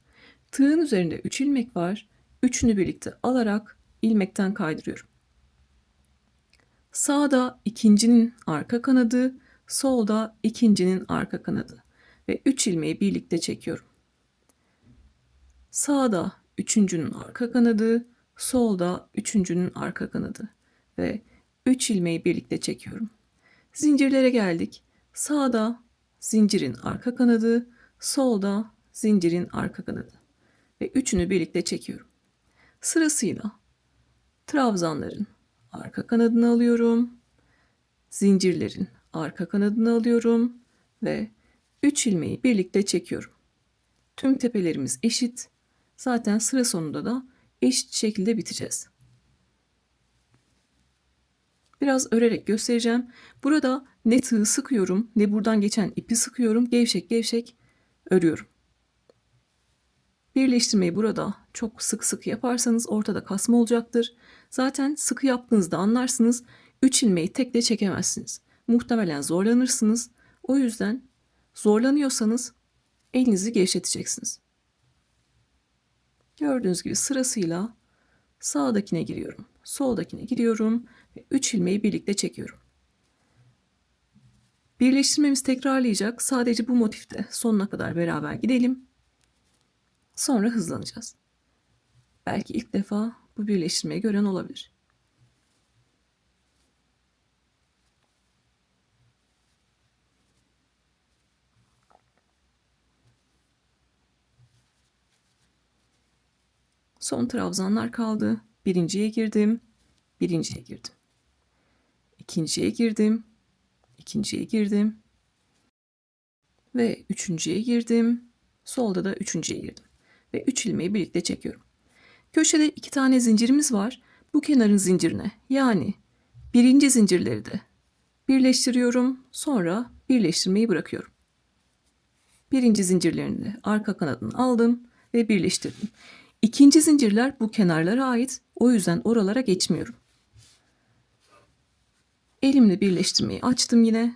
S1: Tığın üzerinde 3 ilmek var. Üçünü birlikte alarak ilmekten kaydırıyorum. Sağda ikincinin arka kanadı, solda ikincinin arka kanadı ve 3 ilmeği birlikte çekiyorum. Sağda üçüncünün arka kanadı, solda üçüncünün arka kanadı ve 3 ilmeği birlikte çekiyorum. Zincirlere geldik. Sağda zincirin arka kanadı, solda zincirin arka kanadı ve üçünü birlikte çekiyorum. Sırasıyla trabzanların arka kanadını alıyorum, zincirlerin arka kanadını alıyorum ve 3 ilmeği birlikte çekiyorum. Tüm tepelerimiz eşit. Zaten sıra sonunda da eşit şekilde biteceğiz. Biraz örerek göstereceğim. Burada ne tığ sıkıyorum ne buradan geçen ipi sıkıyorum. Gevşek gevşek örüyorum. Birleştirmeyi burada çok sık sık yaparsanız ortada kasma olacaktır. Zaten sıkı yaptığınızda anlarsınız. 3 ilmeği tekle çekemezsiniz. Muhtemelen zorlanırsınız. O yüzden zorlanıyorsanız elinizi gevşeteceksiniz. Gördüğünüz gibi sırasıyla sağdakine giriyorum. Soldakine giriyorum ve 3 ilmeği birlikte çekiyorum. Birleştirmemiz tekrarlayacak. Sadece bu motifte sonuna kadar beraber gidelim. Sonra hızlanacağız. Belki ilk defa bu birleştirmeyi gören olabilir. Son trabzanlar kaldı. Birinciye girdim. Birinciye girdim. İkinciye girdim. İkinciye girdim. Ve üçüncüye girdim. Solda da üçüncüye girdim. Ve 3 ilmeği birlikte çekiyorum. Köşede 2 tane zincirimiz var. Bu kenarın zincirine, yani birinci zincirleri de birleştiriyorum. Sonra birleştirmeyi bırakıyorum. Birinci zincirlerini de arka kanadını aldım ve birleştirdim. İkinci zincirler bu kenarlara ait. O yüzden oralara geçmiyorum. Elimle birleştirmeyi açtım yine.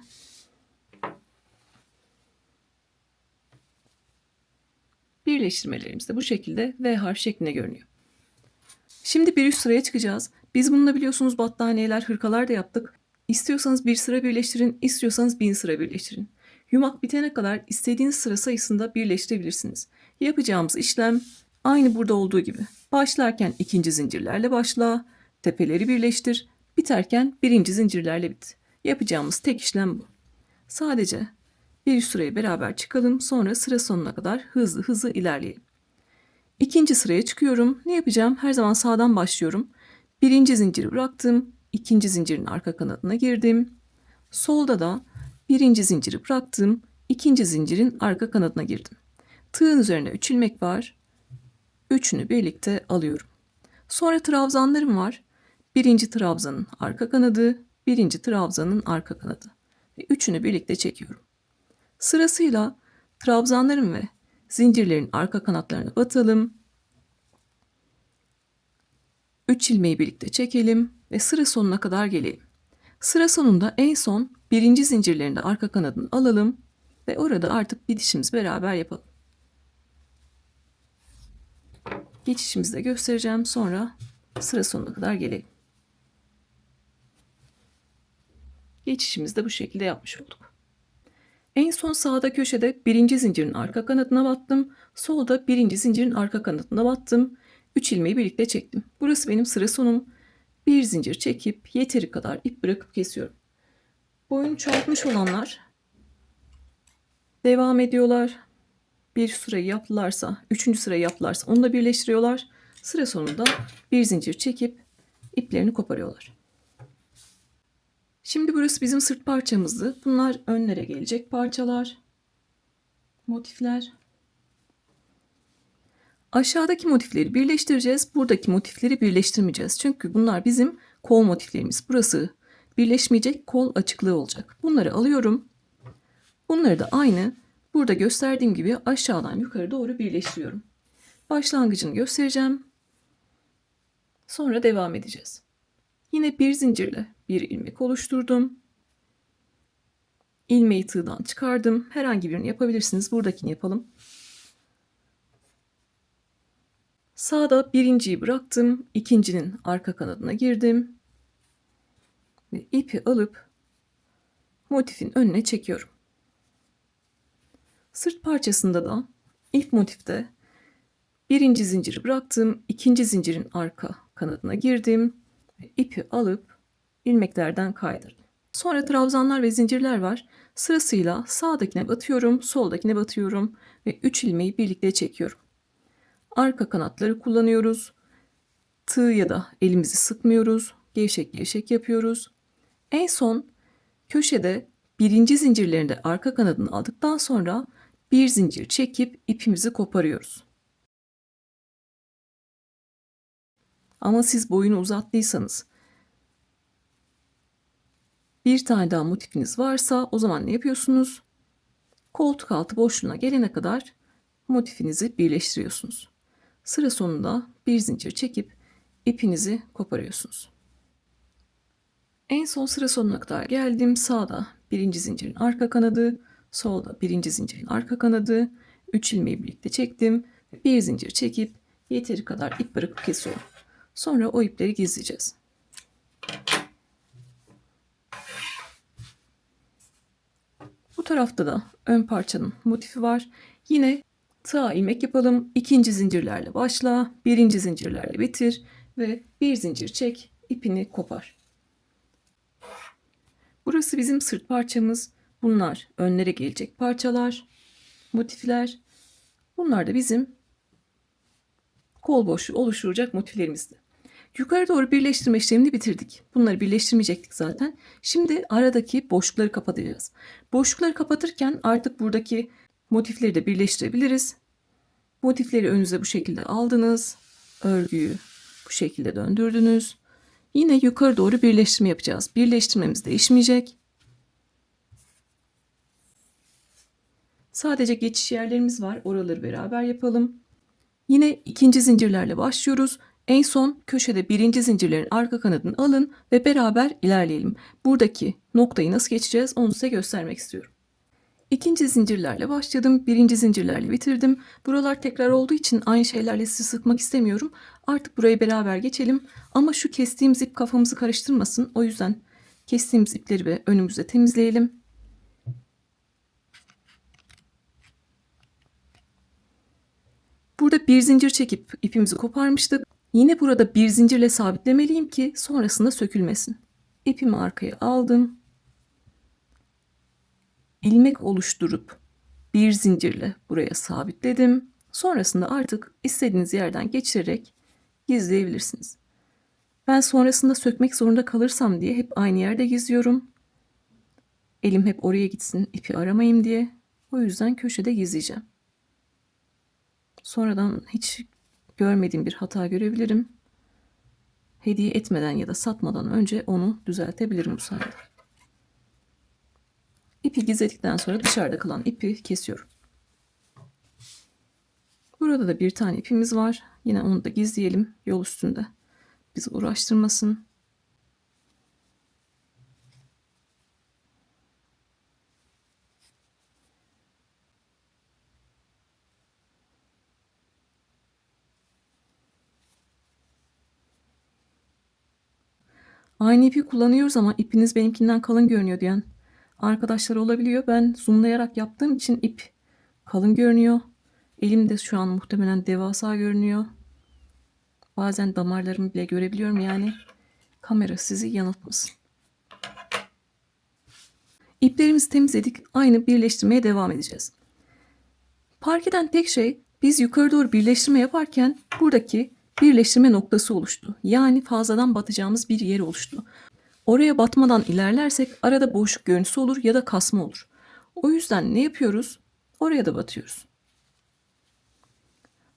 S1: Birleştirmelerimiz de bu şekilde V harf şeklinde görünüyor. Şimdi bir üst sıraya çıkacağız. Biz bununla biliyorsunuz battaniyeler, hırkalar da yaptık. İstiyorsanız bir sıra birleştirin, istiyorsanız 1000 sıra birleştirin. Yumak bitene kadar istediğiniz sıra sayısında birleştirebilirsiniz. Yapacağımız işlem aynı burada olduğu gibi. Başlarken ikinci zincirlerle başla, tepeleri birleştir, biterken birinci zincirlerle bit. Yapacağımız tek işlem bu. Sadece bir üst sıraya beraber çıkalım, sonra sıra sonuna kadar hızlı hızlı ilerleyelim. İkinci sıraya çıkıyorum. Ne yapacağım? Her zaman sağdan başlıyorum. Birinci zinciri bıraktım. İkinci zincirin arka kanadına girdim. Solda da birinci zinciri bıraktım. İkinci zincirin arka kanadına girdim. Tığın üzerine 3 ilmek var. Üçünü birlikte alıyorum. Sonra trabzanlarım var. Birinci trabzanın arka kanadı, birinci trabzanın arka kanadı. Ve üçünü birlikte çekiyorum. Sırasıyla trabzanlarım ve zincirlerin arka kanatlarına batalım. 3 ilmeği birlikte çekelim ve sıra sonuna kadar gelelim. Sıra sonunda en son birinci zincirlerinde arka kanadını alalım ve orada artık bitişimizi beraber yapalım. Geçişimizi de göstereceğim, sonra sıra sonuna kadar gelelim. Geçişimizi de bu şekilde yapmış olduk. En son sağda köşede birinci zincirin arka kanadına battım. Solda birinci zincirin arka kanadına battım. 3 ilmeği birlikte çektim. Burası benim sıra sonum. Bir zincir çekip yeteri kadar ip bırakıp kesiyorum. Boyunu çoğaltmış olanlar devam ediyorlar. Bir sırayı yaptılarsa, üçüncü sırayı yaptılarsa onu da birleştiriyorlar. Sıra sonunda bir zincir çekip iplerini koparıyorlar. Şimdi burası bizim sırt parçamızdı. Bunlar önlere gelecek parçalar, motifler. Aşağıdaki motifleri birleştireceğiz. Buradaki motifleri birleştirmeyeceğiz. Çünkü bunlar bizim kol motiflerimiz. Burası birleşmeyecek, kol açıklığı olacak. Bunları alıyorum. Bunları da aynı burada gösterdiğim gibi aşağıdan yukarı doğru birleştiriyorum. Başlangıcını göstereceğim. Sonra devam edeceğiz. Yine bir zincirle bir ilmek oluşturdum. İlmeği tığdan çıkardım. Herhangi birini yapabilirsiniz. Buradakini yapalım. Sağda birinciyi bıraktım. İkincinin arka kanadına girdim. Ve ipi alıp motifin önüne çekiyorum. Sırt parçasında da ilk motifte birinci zinciri bıraktım. İkinci zincirin arka kanadına girdim. Ve ipi alıp ilmeklerden kaydırdım. Sonra trabzanlar ve zincirler var. Sırasıyla sağdakine batıyorum, soldakine batıyorum ve 3 ilmeği birlikte çekiyorum. Arka kanatları kullanıyoruz. Tığ ya da elimizi sıkmıyoruz. Gevşek gevşek yapıyoruz. En son köşede birinci zincirlerinde arka kanadını aldıktan sonra bir zincir çekip ipimizi koparıyoruz. Ama siz boyunu uzattıysanız, bir tane daha motifiniz varsa o zaman ne yapıyorsunuz? Koltuk altı boşluğuna gelene kadar motifinizi birleştiriyorsunuz. Sıra sonunda bir zincir çekip ipinizi koparıyorsunuz. En son sıra sonuna kadar geldim. Sağda birinci zincirin arka kanadı, solda birinci zincirin arka kanadı. 3 ilmeği birlikte çektim. Bir zincir çekip yeteri kadar ip bırakıp kesiyorum. Sonra o ipleri gizleyeceğiz. Bu tarafta da ön parçanın motifi var. Yine tığ ilmek yapalım. İkinci zincirlerle başla, birinci zincirlerle bitir ve bir zincir çek, ipini kopar. Burası bizim sırt parçamız. Bunlar önlere gelecek parçalar, motifler. Bunlar da bizim kol boşluğu oluşturacak motiflerimizdi. Yukarı doğru birleştirme işlemini bitirdik. Bunları birleştirmeyecektik zaten. Şimdi aradaki boşlukları kapatacağız. Boşlukları kapatırken artık buradaki motifleri de birleştirebiliriz. Motifleri önünüze bu şekilde aldınız. Örgüyü bu şekilde döndürdünüz. Yine yukarı doğru birleştirme yapacağız. Birleştirmemiz değişmeyecek. Sadece geçiş yerlerimiz var. Oraları beraber yapalım. Yine ikinci zincirlerle başlıyoruz. En son köşede birinci zincirlerin arka kanadını alın ve beraber ilerleyelim. Buradaki noktayı nasıl geçeceğiz onu size göstermek istiyorum. İkinci zincirlerle başladım. Birinci zincirlerle bitirdim. Buralar tekrar olduğu için aynı şeylerle sizi sıkmak istemiyorum. Artık burayı beraber geçelim. Ama şu kestiğimiz ip kafamızı karıştırmasın. O yüzden kestiğimiz ipleri ve önümüzde temizleyelim. Burada bir zincir çekip ipimizi koparmıştık. Yine burada bir zincirle sabitlemeliyim ki sonrasında sökülmesin. İpimi arkaya aldım. İlmek oluşturup bir zincirle buraya sabitledim. Sonrasında artık istediğiniz yerden geçirerek gizleyebilirsiniz. Ben sonrasında sökmek zorunda kalırsam diye hep aynı yerde gizliyorum. Elim hep oraya gitsin, ipi aramayayım diye. O yüzden köşede gizleyeceğim. Sonradan hiç görmediğim bir hata görebilirim. Hediye etmeden ya da satmadan önce onu düzeltebilirim bu sayede. İpi gizledikten sonra dışarıda kalan ipi kesiyorum. Burada da bir tane ipimiz var. Yine onu da gizleyelim yol üstünde. Bizi uğraştırmasın. Aynı ipi kullanıyoruz ama ipiniz benimkinden kalın görünüyor diyen arkadaşlar olabiliyor. Ben zoomlayarak yaptığım için ip kalın görünüyor. Elim de şu an muhtemelen devasa görünüyor. Bazen damarlarımı bile görebiliyorum, yani kamera sizi yanıltmasın. İplerimizi temizledik. Aynı birleştirmeye devam edeceğiz. Fark eden tek şey, biz yukarı doğru birleştirme yaparken buradaki birleştirme noktası oluştu. Yani fazladan batacağımız bir yer oluştu. Oraya batmadan ilerlersek arada boşluk görüntüsü olur ya da kasma olur. O yüzden ne yapıyoruz? Oraya da batıyoruz.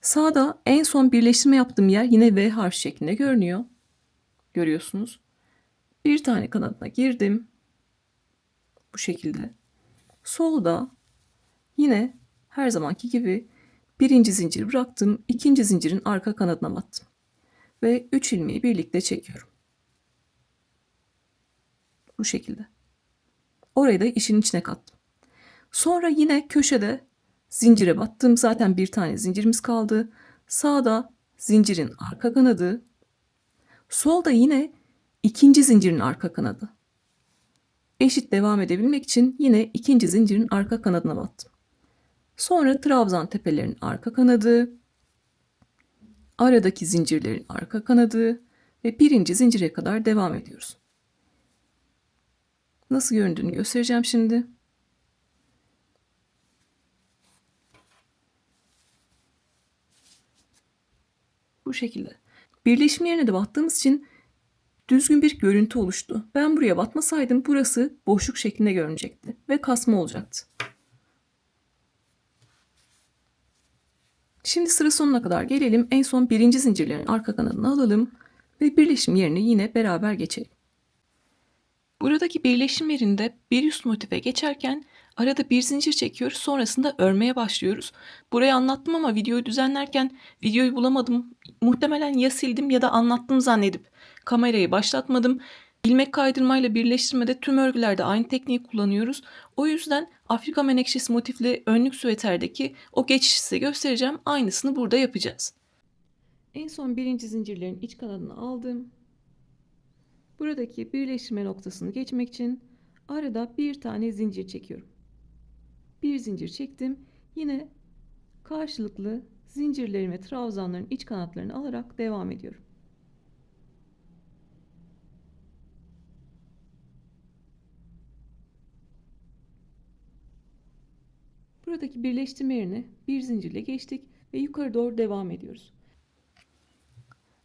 S1: Sağda en son birleştirme yaptığım yer yine V harfi şeklinde görünüyor. Görüyorsunuz. Bir tane kanadına girdim. Bu şekilde. Solda yine her zamanki gibi birinci zinciri bıraktım. İkinci zincirin arka kanadına battım. Ve 3 ilmeği birlikte çekiyorum. Bu şekilde. Orayı da işin içine kattım. Sonra yine köşede zincire battım. Zaten bir tane zincirimiz kaldı. Sağda zincirin arka kanadı. Solda yine ikinci zincirin arka kanadı. Eşit devam edebilmek için yine ikinci zincirin arka kanadına battım. Sonra trabzan tepelerin arka kanadı, aradaki zincirlerin arka kanadı ve birinci zincire kadar devam ediyoruz. Nasıl göründüğünü göstereceğim şimdi. Bu şekilde. Birleşim yerine de battığımız için düzgün bir görüntü oluştu. Ben buraya batmasaydım burası boşluk şeklinde görünecekti ve kasma olacaktı. Şimdi sıra sonuna kadar gelelim. En son birinci zincirlerin arka kanadını alalım ve birleşim yerine yine beraber geçelim. Buradaki birleşim yerinde bir üst motife geçerken arada bir zincir çekiyoruz, sonrasında örmeye başlıyoruz. Burayı anlattım ama videoyu düzenlerken videoyu bulamadım. Muhtemelen ya sildim ya da anlattım zannedip kamerayı başlatmadım. İlmek kaydırmayla birleştirmede tüm örgülerde aynı tekniği kullanıyoruz. O yüzden Afrika menekşesi motifli önlük süveterdeki o geçişi size göstereceğim. Aynısını burada yapacağız. En son birinci zincirlerin iç kanadını aldım. Buradaki birleştirme noktasını geçmek için arada bir tane zincir çekiyorum. Bir zincir çektim. Yine karşılıklı zincirlerin ve trabzanların iç kanatlarını alarak devam ediyorum. Buradaki birleştirme yerine bir zincirle geçtik ve yukarı doğru devam ediyoruz.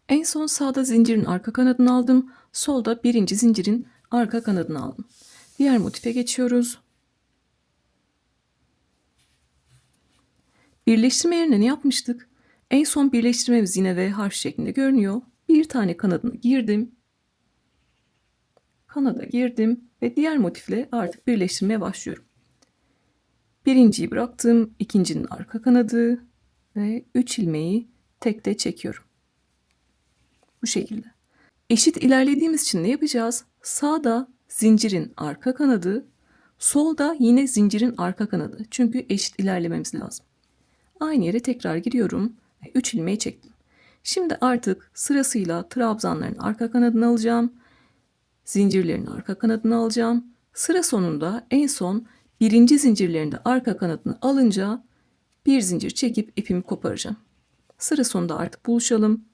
S1: En son sağda zincirin arka kanadını aldım. Solda birinci zincirin arka kanadını aldım. Diğer motife geçiyoruz. Birleştirme yerine ne yapmıştık? En son birleştirmemiz yine V harf şeklinde görünüyor. Bir tane kanadını girdim. Kanada girdim ve diğer motifle artık birleştirmeye başlıyorum. Birinciyi bıraktım. İkincinin arka kanadı ve 3 ilmeği tekte çekiyorum. Bu şekilde. Eşit ilerlediğimiz için ne yapacağız? Sağda zincirin arka kanadı, solda yine zincirin arka kanadı. Çünkü eşit ilerlememiz lazım. Aynı yere tekrar giriyorum ve 3 ilmeği çektim. Şimdi artık sırasıyla trabzanların arka kanadını alacağım. Zincirlerin arka kanadını alacağım. Sıra sonunda en son birinci zincirlerinde arka kanadını alınca bir zincir çekip ipimi koparacağım. Sıra sonunda artık buluşalım.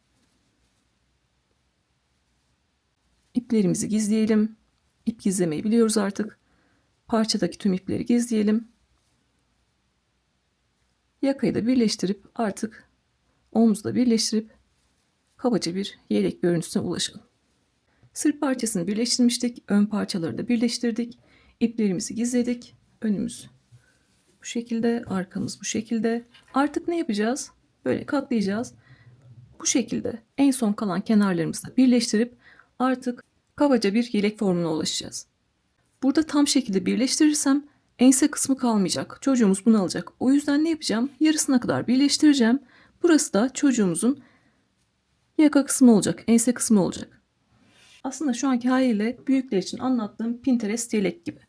S1: İplerimizi gizleyelim. İp gizlemeyi biliyoruz artık. Parçadaki tüm ipleri gizleyelim. Yakayı da birleştirip artık omuzda birleştirip kabaca bir yelek görüntüsüne ulaşalım. Sırt parçasını birleştirmiştik. Ön parçaları da birleştirdik. İplerimizi gizledik. Önümüz bu şekilde, arkamız bu şekilde. Artık ne yapacağız? Böyle katlayacağız. Bu şekilde en son kalan kenarlarımızı da birleştirip artık kabaca bir yelek formuna ulaşacağız. Burada tam şekilde birleştirirsem ense kısmı kalmayacak. Çocuğumuz bunu alacak. O yüzden ne yapacağım? Yarısına kadar birleştireceğim. Burası da çocuğumuzun yaka kısmı olacak. Ense kısmı olacak. Aslında şu anki haliyle büyükler için anlattığım Pinterest yelek gibi.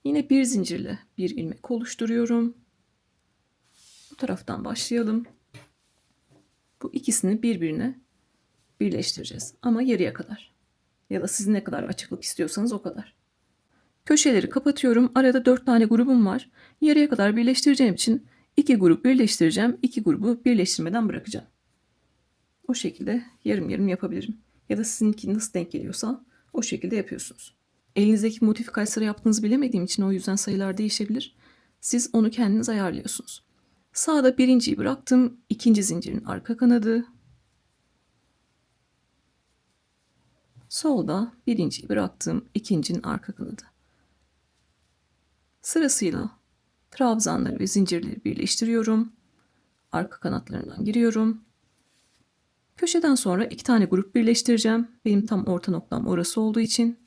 S1: Yine bir zincirle bir ilmek oluşturuyorum. Bu taraftan başlayalım. Bu ikisini birbirine birleştireceğiz. Ama yarıya kadar. Ya da siz ne kadar açıklık istiyorsanız o kadar. Köşeleri kapatıyorum. Arada 4 tane grubum var. Yarıya kadar birleştireceğim için 2 grup birleştireceğim. 2 grubu birleştirmeden bırakacağım. O şekilde yarım yarım yapabilirim. Ya da sizinki nasıl denk geliyorsa o şekilde yapıyorsunuz. Elinizdeki motif kaç sıra yaptığınızı bilemediğim için o yüzden sayılar değişebilir. Siz onu kendiniz ayarlıyorsunuz. Sağda birinciyi bıraktım. İkinci zincirin arka kanadı. Solda birinciyi bıraktım. İkincinin arka kanadı. Sırasıyla trabzanları ve zincirleri birleştiriyorum. Arka kanatlarından giriyorum. Köşeden sonra 2 tane grup birleştireceğim. Benim tam orta noktam orası olduğu için.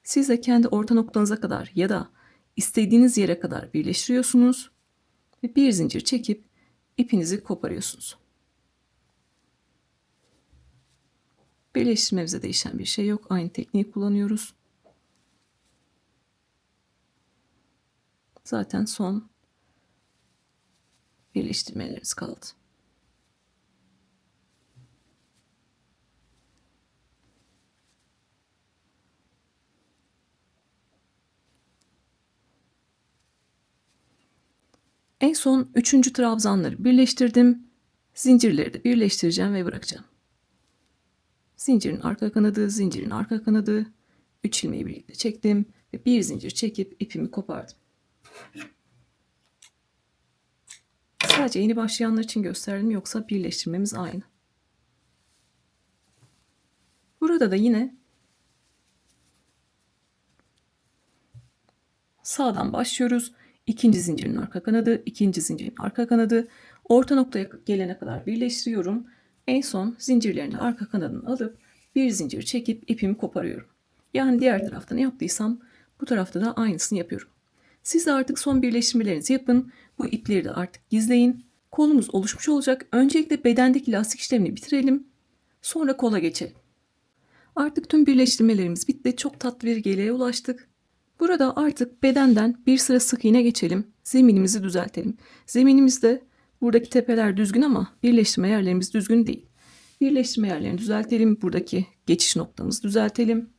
S1: Siz de kendi orta noktanıza kadar ya da istediğiniz yere kadar birleştiriyorsunuz. Ve bir zincir çekip ipinizi koparıyorsunuz. Birleştirmemize değişen bir şey yok. Aynı tekniği kullanıyoruz. Zaten son birleştirmelerimiz kaldı. En son 3. trabzanları birleştirdim. Zincirleri de birleştireceğim ve bırakacağım. Zincirin arka kanadı, zincirin arka kanadı. 3 ilmeği birlikte çektim ve bir zincir çekip ipimi kopardım. Sadece yeni başlayanlar için gösterdim, yoksa birleştirmemiz aynı. Burada da yine sağdan başlıyoruz. İkinci zincirin arka kanadı, ikinci zincirin arka kanadı. Orta noktaya gelene kadar birleştiriyorum. En son zincirlerin arka kanadını alıp bir zincir çekip ipimi koparıyorum. Yani diğer tarafta ne yaptıysam bu tarafta da aynısını yapıyorum. Siz de artık son birleştirmelerinizi yapın. Bu ipleri de artık gizleyin. Kolumuz oluşmuş olacak. Öncelikle bedendeki lastik işlemini bitirelim. Sonra kola geçelim. Artık tüm birleştirmelerimiz bitti. Çok tatlı bir yeleğe ulaştık. Burada artık bedenden bir sıra sık iğne geçelim. Zeminimizi düzeltelim. Zeminimizde buradaki tepeler düzgün ama birleştirme yerlerimiz düzgün değil. Birleştirme yerlerini düzeltelim. Buradaki geçiş noktamızı düzeltelim.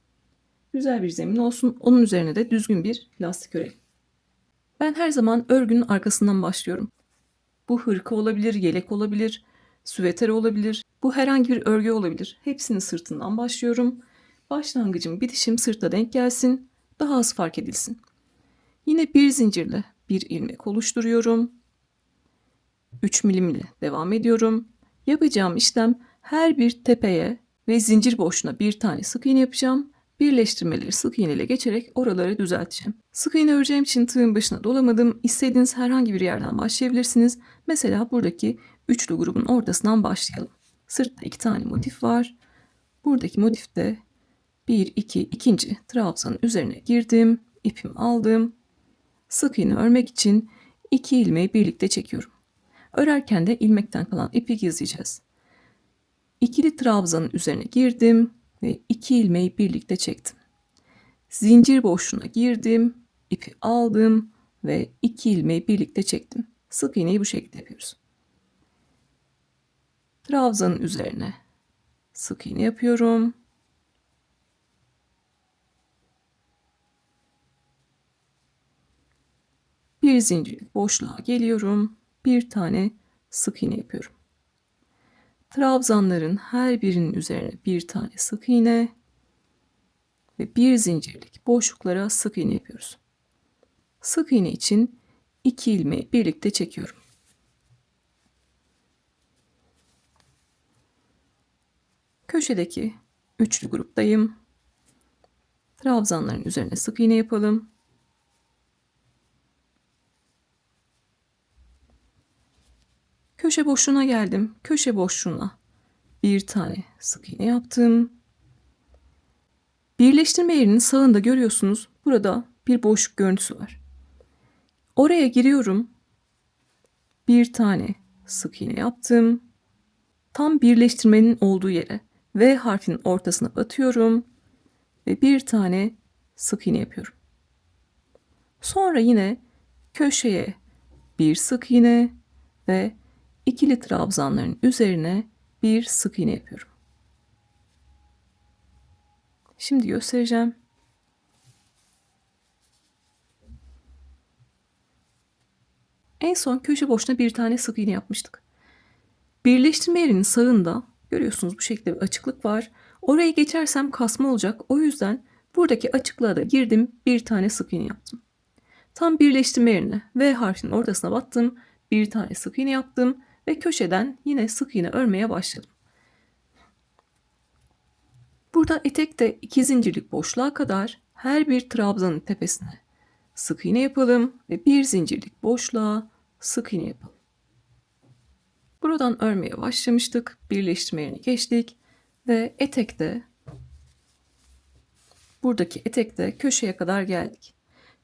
S1: Güzel bir zemin olsun. Onun üzerine de düzgün bir lastik örelim. Ben her zaman örgünün arkasından başlıyorum. Bu hırka olabilir, yelek olabilir, süveter olabilir. Bu herhangi bir örgü olabilir. Hepsinin sırtından başlıyorum. Başlangıcım, bitişim sırta denk gelsin. Daha az fark edilsin. Yine bir zincirle bir ilmek oluşturuyorum. 3 milim ile devam ediyorum. Yapacağım işlem, her bir tepeye ve zincir boşluğuna bir tane sık iğne yapacağım. Birleştirmeleri sık iğne ile geçerek oraları düzelteceğim. Sık iğne öreceğim için tığın başına dolamadım. İstediğiniz herhangi bir yerden başlayabilirsiniz. Mesela buradaki üçlü grubun ortasından başlayalım. Sırtta 2 tane motif var. Buradaki motifte 1, 2, ikinci trabzanın üzerine girdim. İpimi aldım. Sık iğne örmek için 2 ilmeği birlikte çekiyorum. Örerken de ilmekten kalan ipi gizleyeceğiz. İkili trabzanın üzerine girdim ve 2 ilmeği birlikte çektim. Zincir boşluğuna girdim, ipi aldım ve 2 ilmeği birlikte çektim. Sık iğneyi bu şekilde yapıyoruz. Trabzanın üzerine sık iğne yapıyorum. Bir zincirlik boşluğa geliyorum. Bir tane sık iğne yapıyorum. Trabzanların her birinin üzerine bir tane sık iğne ve bir zincirlik boşluklara sık iğne yapıyoruz. Sık iğne için 2 ilmeği birlikte çekiyorum. Köşedeki üçlü gruptayım. Trabzanların üzerine sık iğne yapalım. Köşe boşluğuna geldim. Köşe boşluğuna bir tane sık iğne yaptım. Birleştirme yerinin sağında görüyorsunuz. Burada bir boşluk görüntüsü var. Oraya giriyorum. Bir tane sık iğne yaptım. Tam birleştirmenin olduğu yere V harfinin ortasına batıyorum ve bir tane sık iğne yapıyorum. Sonra yine köşeye bir sık iğne ve ikili trabzanların üzerine bir sık iğne yapıyorum. Şimdi göstereceğim. En son köşe boşuna bir tane sık iğne yapmıştık. Birleştirme yerinin sağında görüyorsunuz bu şekilde bir açıklık var. Oraya geçersem kasma olacak. O yüzden buradaki açıklığa da girdim. Bir tane sık iğne yaptım. Tam birleştirme yerine V harfinin ortasına battım. Bir tane sık iğne yaptım ve köşeden yine sık iğne örmeye başladım. Burada etekte 2 zincirlik boşluğa kadar her bir trabzanın tepesine sık iğne yapalım ve bir zincirlik boşluğa sık iğne yapalım. Buradan örmeye başlamıştık. Birleştirme yerine geçtik ve etekte, buradaki etekte köşeye kadar geldik.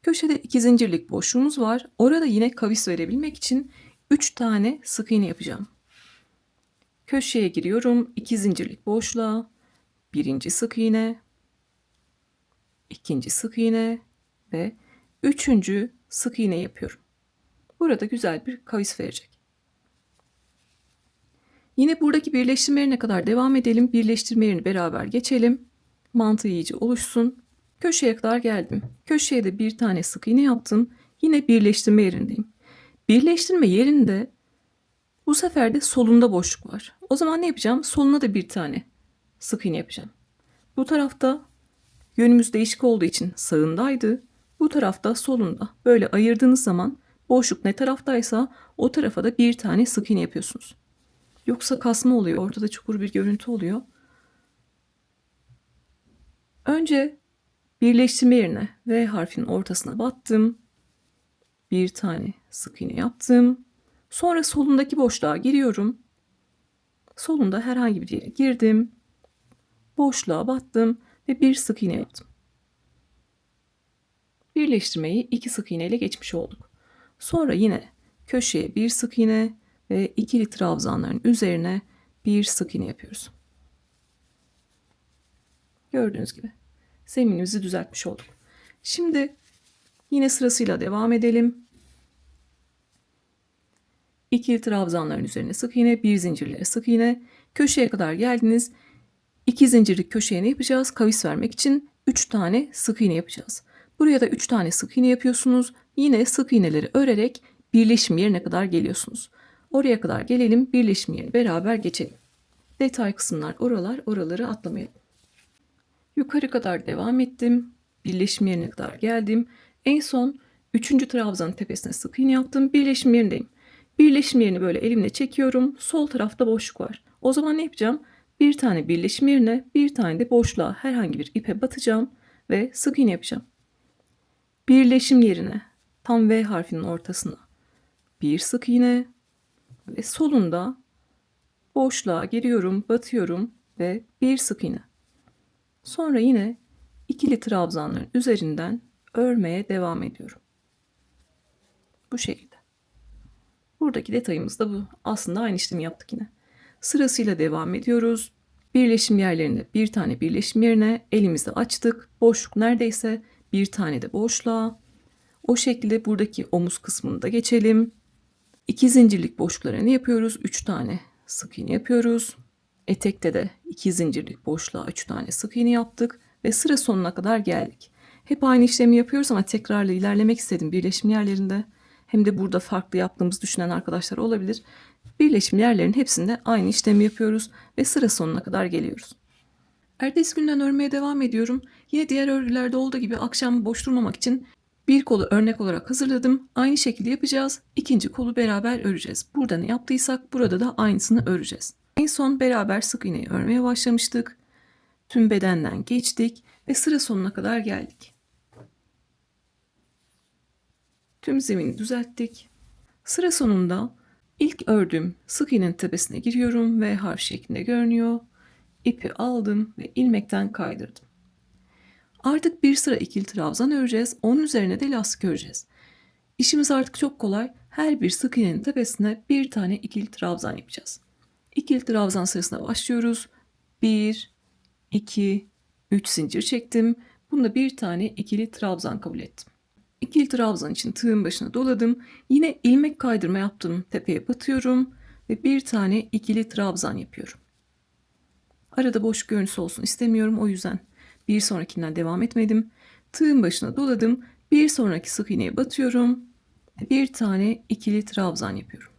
S1: Köşede 2 zincirlik boşluğumuz var. Orada yine kavis verebilmek için 3 tane sık iğne yapacağım. Köşeye giriyorum. 2 zincirlik boşluğa. Birinci sık iğne. İkinci sık iğne ve üçüncü sık iğne yapıyorum. Burada güzel bir kavis verecek. Yine buradaki birleştirme yerine kadar devam edelim. Birleştirme yerini beraber geçelim. Mantığı iyice oluşsun. Köşeye kadar geldim. Köşeye de bir tane sık iğne yaptım. Yine birleştirme yerindeyim. Birleştirme yerinde bu sefer de solunda boşluk var. O zaman ne yapacağım? Soluna da bir tane sık iğne yapacağım. Bu tarafta yönümüz değişik olduğu için sağındaydı. Bu tarafta solunda. Böyle ayırdığınız zaman boşluk ne taraftaysa o tarafa da bir tane sık iğne yapıyorsunuz. Yoksa kasma oluyor. Ortada çukur bir görüntü oluyor. Önce birleştirme yerine V harfinin ortasına battım. Bir tane sık iğne yaptım. Sonra solundaki boşluğa giriyorum. Solunda herhangi bir yere girdim. Boşluğa battım ve bir sık iğne yaptım. Birleştirmeyi 2 sık iğne ile geçmiş olduk. Sonra yine köşeye bir sık iğne ve ikili trabzanların üzerine bir sık iğne yapıyoruz. Gördüğünüz gibi zeminimizi düzeltmiş olduk. Şimdi yine sırasıyla devam edelim. İkili trabzanların üzerine sık iğne, bir zincirlere sık iğne. Köşeye kadar geldiniz. 2 zincirlik köşeye ne yapacağız? Kavis vermek için 3 tane sık iğne yapacağız. Buraya da 3 tane sık iğne yapıyorsunuz. Yine sık iğneleri örerek birleşim yerine kadar geliyorsunuz. Oraya kadar gelelim, birleşim yerine beraber geçelim. Detay kısımlar oralar, oraları atlamayalım. Yukarı kadar devam ettim. Birleşim yerine kadar geldim. En son 3. trabzanın tepesine sık iğne yaptım. Birleşim yerindeyim. Birleşim yerini böyle elimle çekiyorum. Sol tarafta boşluk var. O zaman ne yapacağım? Bir tane birleşim yerine, bir tane de boşluğa herhangi bir ipe batacağım ve sık iğne yapacağım. Birleşim yerine tam V harfinin ortasına bir sık iğne ve solunda boşluğa giriyorum, batıyorum ve bir sık iğne. Sonra yine ikili trabzanların üzerinden örmeye devam ediyorum. Bu şekilde. Buradaki detayımız da bu. Aslında aynı işlemi yaptık yine. Sırasıyla devam ediyoruz. Birleşim yerlerinde bir tane birleşim yerine elimizi açtık. Boşluk neredeyse bir tane de boşluğa. O şekilde buradaki omuz kısmını da geçelim. 2 zincirlik boşluklara ne yapıyoruz? 3 tane sık iğne yapıyoruz. Etekte de 2 zincirlik boşluğa 3 tane sık iğne yaptık ve sıra sonuna kadar geldik. Hep aynı işlemi yapıyoruz ama tekrarla ilerlemek istedim birleşim yerlerinde. Hem de burada farklı yaptığımızı düşünen arkadaşlar olabilir. Birleşim yerlerinin hepsinde aynı işlemi yapıyoruz ve sıra sonuna kadar geliyoruz. Ertesi günden örmeye devam ediyorum. Yine diğer örgülerde olduğu gibi akşam boş durmamak için bir kolu örnek olarak hazırladım. Aynı şekilde yapacağız. İkinci kolu beraber öreceğiz. Burada ne yaptıysak burada da aynısını öreceğiz. En son beraber sık iğneyi örmeye başlamıştık. Tüm bedenden geçtik ve sıra sonuna kadar geldik. Tüm zemini düzelttik. Sıra sonunda ilk ördüğüm sık iğnenin tepesine giriyorum ve harf şeklinde görünüyor. İpi aldım ve ilmekten kaydırdım. Artık bir sıra ikili trabzan öreceğiz. Onun üzerine de lastik öreceğiz. İşimiz artık çok kolay. Her bir sık iğnenin tepesine bir tane ikili trabzan yapacağız. İkili trabzan sırasına başlıyoruz. 1, 2, 3 zincir çektim. Bunda bir tane ikili trabzan kabul ettim. İkili trabzan için tığın başına doladım. Yine ilmek kaydırma yaptım. Tepeye batıyorum ve bir tane ikili trabzan yapıyorum. Arada boş görüntüsü olsun istemiyorum. O yüzden bir sonrakinden devam etmedim. Tığın başına doladım. Bir sonraki sık iğneye batıyorum. Bir tane ikili trabzan yapıyorum.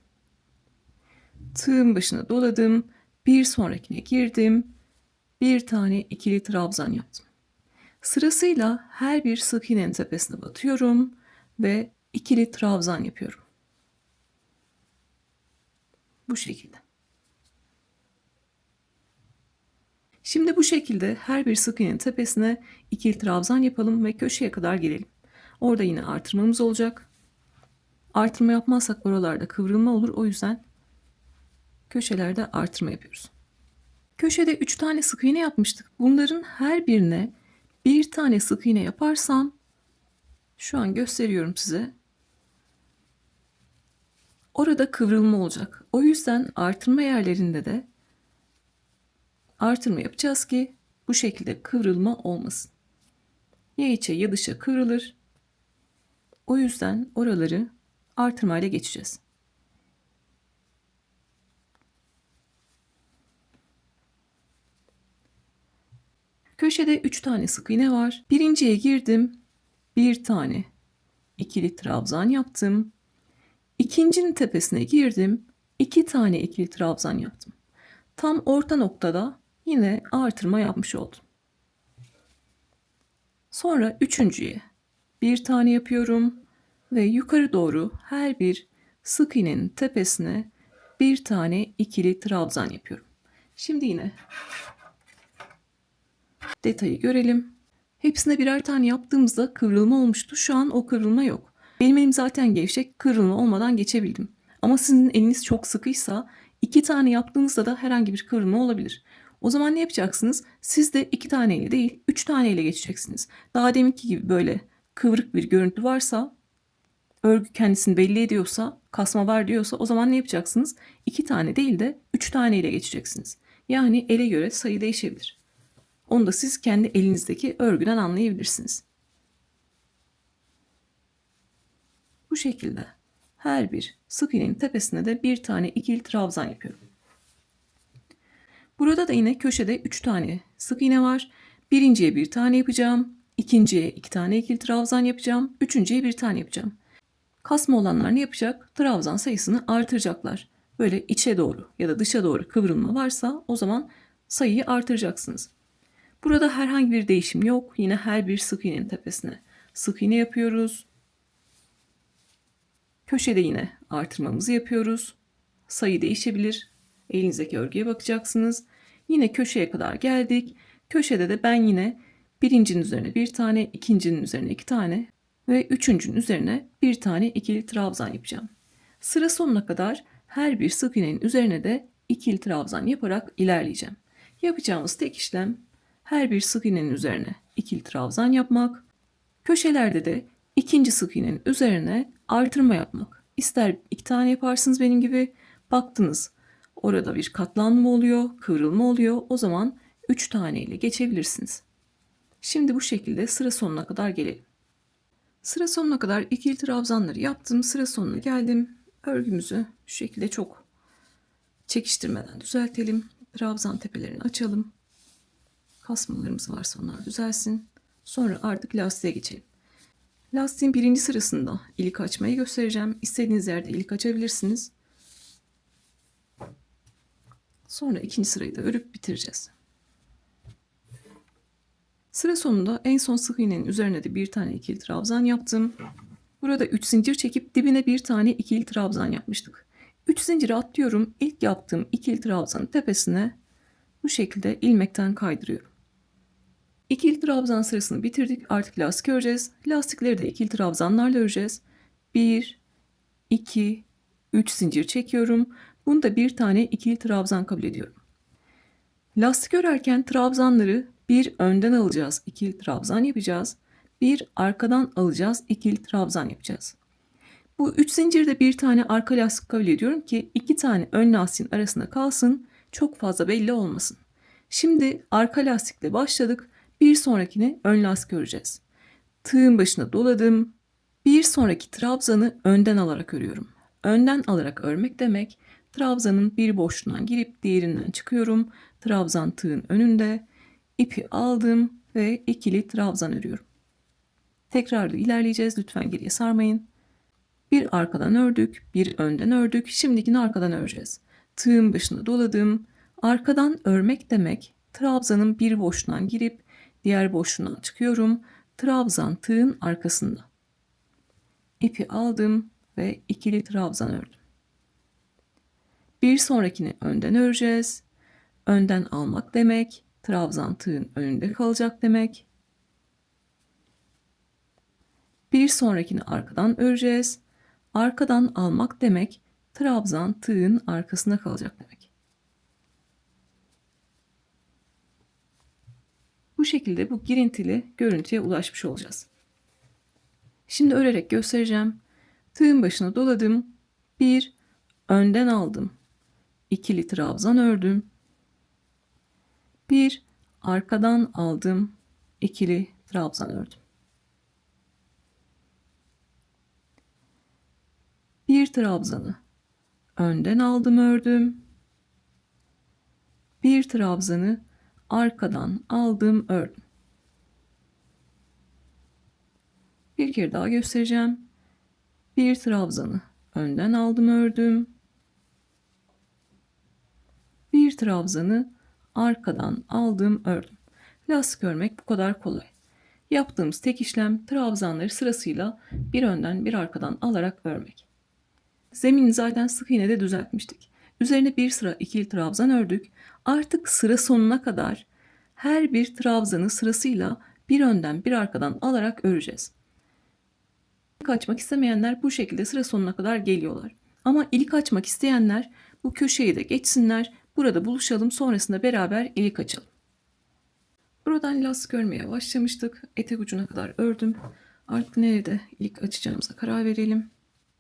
S1: Tığın başına doladım. Bir sonrakine girdim. Bir tane ikili trabzan yaptım. Sırasıyla her bir sık iğnenin tepesine batıyorum ve ikili trabzan yapıyorum. Bu şekilde. Şimdi bu şekilde her bir sık iğnenin tepesine ikili trabzan yapalım ve köşeye kadar gelelim. Orada yine artırmamız olacak. Artırma yapmazsak oralarda kıvrılma olur. O yüzden köşelerde artırma yapıyoruz. Köşede 3 tane sık iğne yapmıştık. Bunların her birine bir tane sık iğne yaparsam şu an gösteriyorum size. Orada kıvrılma olacak. O yüzden artırma yerlerinde de artırma yapacağız ki bu şekilde kıvrılma olmasın. Ya içe ya dışa kıvrılır. O yüzden oraları artırmayla geçeceğiz. Köşede 3 tane sık iğne var. Birinciye girdim. Bir tane ikili trabzan yaptım. İkincinin tepesine girdim. 2 tane ikili trabzan yaptım. Tam orta noktada yine artırma yapmış oldum. Sonra üçüncüye bir tane yapıyorum ve yukarı doğru her bir sık iğnenin tepesine bir tane ikili trabzan yapıyorum. Şimdi yine detayı görelim. Hepsine birer tane yaptığımızda kıvrılma olmuştu. Şu an o kıvrılma yok. Benim elim zaten gevşek, kıvrılma olmadan geçebildim. Ama sizin eliniz çok sıkıysa 2 tane yaptığınızda da herhangi bir kıvrılma olabilir. O zaman ne yapacaksınız? Siz de 2 taneyle değil 3 taneyle geçeceksiniz. Daha deminki gibi böyle kıvrık bir görüntü varsa, örgü kendisini belli ediyorsa, kasma var diyorsa o zaman ne yapacaksınız? 2 tane değil de 3 taneyle geçeceksiniz. Yani ele göre sayı değişebilir. Onu da siz kendi elinizdeki örgüden anlayabilirsiniz. Bu şekilde her bir sık iğnenin tepesine de bir tane ikili trabzan yapıyorum. Burada da yine köşede 3 tane sık iğne var. Birinciye bir tane yapacağım. İkinciye 2 tane ikili trabzan yapacağım. Üçüncüye bir tane yapacağım. Kasma olanlar ne yapacak? Trabzan sayısını artıracaklar. Böyle içe doğru ya da dışa doğru kıvrılma varsa o zaman sayıyı artıracaksınız. Burada herhangi bir değişim yok. Yine her bir sık iğnenin tepesine sık iğne yapıyoruz. Köşede yine artırmamızı yapıyoruz. Sayı değişebilir. Elinizdeki örgüye bakacaksınız. Yine köşeye kadar geldik. Köşede de ben yine birincinin üzerine bir tane, ikincinin üzerine 2 tane ve üçüncünün üzerine bir tane ikili trabzan yapacağım. Sıra sonuna kadar her bir sık iğnenin üzerine de ikili trabzan yaparak ilerleyeceğim. Yapacağımız tek işlem her bir sık iğnenin üzerine ikili trabzan yapmak. Köşelerde de ikinci sık iğnenin üzerine artırma yapmak. İster 2 tane yaparsınız benim gibi, baktınız orada bir katlanma oluyor, kıvrılma oluyor. O zaman 3 tane ile geçebilirsiniz. Şimdi bu şekilde sıra sonuna kadar gelelim. Sıra sonuna kadar ikili trabzanları yaptım. Sıra sonuna geldim. Örgümüzü şu şekilde çok çekiştirmeden düzeltelim. Trabzan tepelerini açalım. Kasmalarımız varsa onlar düzelsin. Sonra artık lastiğe geçelim. Lastiğin birinci sırasında ilik açmayı göstereceğim. İstediğiniz yerde ilik açabilirsiniz. Sonra ikinci sırayı da örüp bitireceğiz. Sıra sonunda en son sık iğnenin üzerine de bir tane ikili trabzan yaptım. Burada 3 zincir çekip dibine bir tane ikili trabzan yapmıştık. 3 zinciri atlıyorum. İlk yaptığım ikili trabzanın tepesine bu şekilde ilmekten kaydırıyorum. İkili trabzan sırasını bitirdik. Artık lastik öreceğiz. Lastikleri de ikili trabzanlarla öreceğiz. 1, 2, 3 zincir çekiyorum. Bunda bir tane ikili trabzan kabul ediyorum. Lastik örerken trabzanları bir önden alacağız. İkili trabzan yapacağız. Bir arkadan alacağız. İkili trabzan yapacağız. Bu 3 zincirde bir tane arka lastik kabul ediyorum ki 2 tane ön lastiğin arasında kalsın. Çok fazla belli olmasın. Şimdi arka lastikle başladık. Bir sonrakini ön lastik öreceğiz. Tığın başına doladım. Bir sonraki trabzanı önden alarak örüyorum. Önden alarak örmek demek trabzanın bir boşluğundan girip diğerinden çıkıyorum. Trabzan tığın önünde. İpi aldım ve ikili trabzan örüyorum. Tekrar da ilerleyeceğiz. Lütfen geriye sarmayın. Bir arkadan ördük, bir önden ördük. Şimdikini arkadan öreceğiz. Tığın başına doladım. Arkadan örmek demek trabzanın bir boşluğundan girip diğer boşluğundan çıkıyorum. Trabzan tığın arkasında. İpi aldım ve ikili trabzan ördüm. Bir sonrakini önden öreceğiz. Önden almak demek trabzan tığın önünde kalacak demek. Bir sonrakini arkadan öreceğiz. Arkadan almak demek trabzan tığın arkasında kalacak demek. Bu şekilde bu girintili görüntüye ulaşmış olacağız. Şimdi örerek göstereceğim. Tığın başına doladım. Bir önden aldım. İkili trabzan ördüm. Bir arkadan aldım. İkili trabzan ördüm. Bir trabzanı önden aldım, ördüm. Bir trabzanı arkadan aldım, ördüm. Bir kere daha göstereceğim. Bir trabzanı önden aldım, ördüm. Bir trabzanı arkadan aldım, ördüm. Lastik örmek bu kadar kolay. Yaptığımız tek işlem trabzanları sırasıyla bir önden bir arkadan alarak örmek. Zemini zaten sık iğnede düzeltmiştik. Üzerine bir sıra ikili trabzan ördük. Artık sıra sonuna kadar her bir trabzanı sırasıyla bir önden bir arkadan alarak öreceğiz. İlik açmak istemeyenler bu şekilde sıra sonuna kadar geliyorlar. Ama ilik açmak isteyenler bu köşeyi de geçsinler. Burada buluşalım, sonrasında beraber ilik açalım. Buradan lastik örmeye başlamıştık. Etek ucuna kadar ördüm. Artık nerede ilik açacağımıza karar verelim.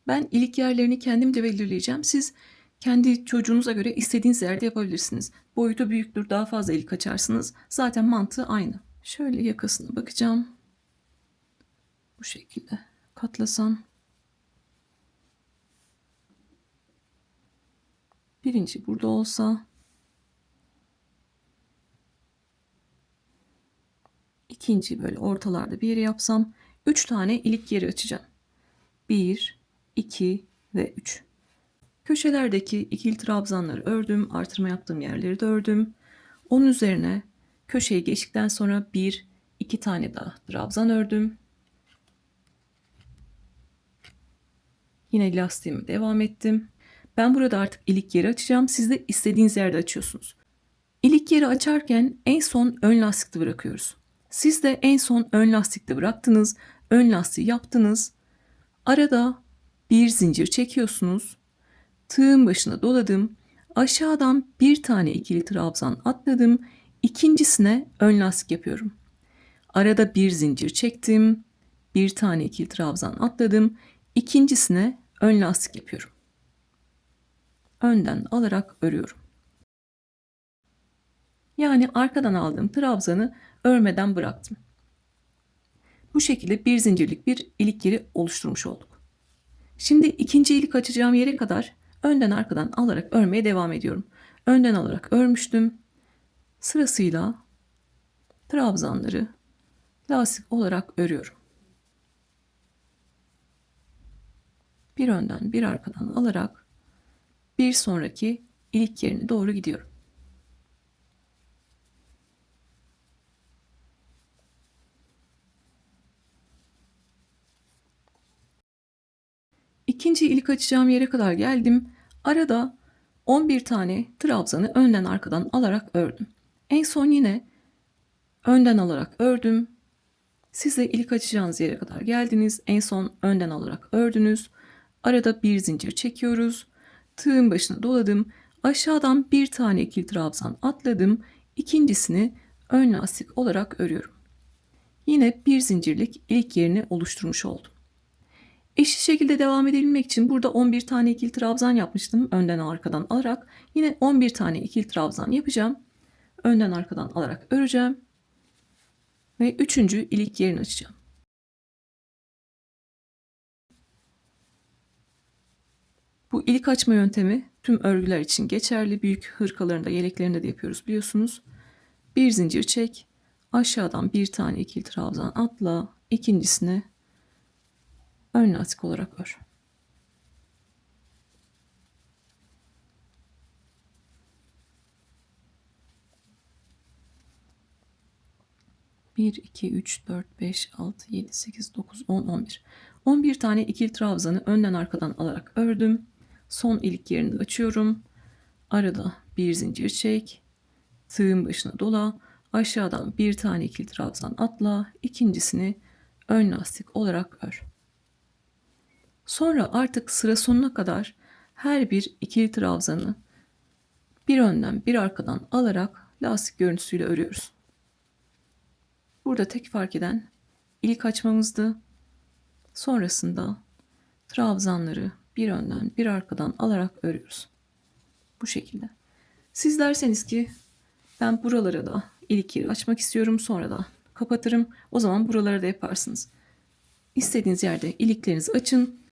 S1: Ben ilik yerlerini kendim de belirleyeceğim. Siz kendi çocuğunuza göre istediğiniz yerde yapabilirsiniz. Boyutu büyüktür, daha fazla ilik açarsınız. Zaten mantığı aynı. Şöyle yakasına bakacağım. Bu şekilde katlasam. Birinci burada olsa. ikinci böyle ortalarda bir yere yapsam 3 tane ilik yeri açacağım. 1, 2 ve 3. Köşelerdeki ikili trabzanları ördüm. Artırma yaptığım yerleri de ördüm. Onun üzerine köşeyi geçtikten sonra 1, 2 tane daha trabzan ördüm. Yine lastiğime devam ettim. Ben burada artık ilik yeri açacağım. Siz de istediğiniz yerde açıyorsunuz. İlik yeri açarken en son ön lastikte bırakıyoruz. Siz de en son ön lastikte bıraktınız. Ön lastiği yaptınız. Arada bir zincir çekiyorsunuz. Tığın başına doladım. Aşağıdan bir tane ikili trabzan atladım. İkincisine ön lastik yapıyorum. Arada bir zincir çektim. Bir tane ikili trabzan atladım. İkincisine ön lastik yapıyorum. Önden alarak örüyorum. Yani arkadan aldığım trabzanı örmeden bıraktım. Bu şekilde bir zincirlik bir ilik yeri oluşturmuş olduk. Şimdi ikinci ilik açacağım yere kadar önden arkadan alarak örmeye devam ediyorum. Önden alarak örmüştüm. Sırasıyla trabzanları lastik olarak örüyorum. Bir önden bir arkadan alarak bir sonraki ilik yerine doğru gidiyorum. İkinci ilik açacağım yere kadar geldim. Arada 11 tane trabzanı önden arkadan alarak ördüm. En son yine önden alarak ördüm. Siz de ilik açacağınız yere kadar geldiniz. En son önden alarak ördünüz. Arada bir zincir çekiyoruz. Tığın başına doladım. Aşağıdan bir tane ikili trabzan atladım. İkincisini ön lastik olarak örüyorum. Yine bir zincirlik ilk yerini oluşturmuş oldum. Eşit şekilde devam edebilmek için burada 11 tane ikili trabzan yapmıştım. Önden arkadan alarak. Yine 11 tane ikili trabzan yapacağım. Önden arkadan alarak öreceğim. Ve üçüncü ilik yerini açacağım. Bu ilik açma yöntemi tüm örgüler için geçerli. Büyük hırkalarında, yeleklerinde de yapıyoruz biliyorsunuz. Bir zincir çek. Aşağıdan bir tane ikili trabzan atla. İkincisine ön lastik olarak ör. Bir, iki, üç, dört, beş, altı, yedi, sekiz, dokuz, 10, 11. 11 tane ikili trabzanı önden arkadan alarak ördüm. Son ilik yerini açıyorum. Arada bir zincir çek. Tığın başına dola. Aşağıdan bir tane ikili trabzan atla. İkincisini ön lastik olarak ör. Sonra artık sıra sonuna kadar her bir ikili trabzanı bir önden bir arkadan alarak lastik görüntüsüyle örüyoruz. Burada tek fark eden ilik açmamızdı. Sonrasında trabzanları bir önden bir arkadan alarak örüyoruz. Bu şekilde. Siz derseniz ki ben buralara da ilik yeri açmak istiyorum, sonra da kapatırım. O zaman buralara da yaparsınız. İstediğiniz yerde iliklerinizi açın.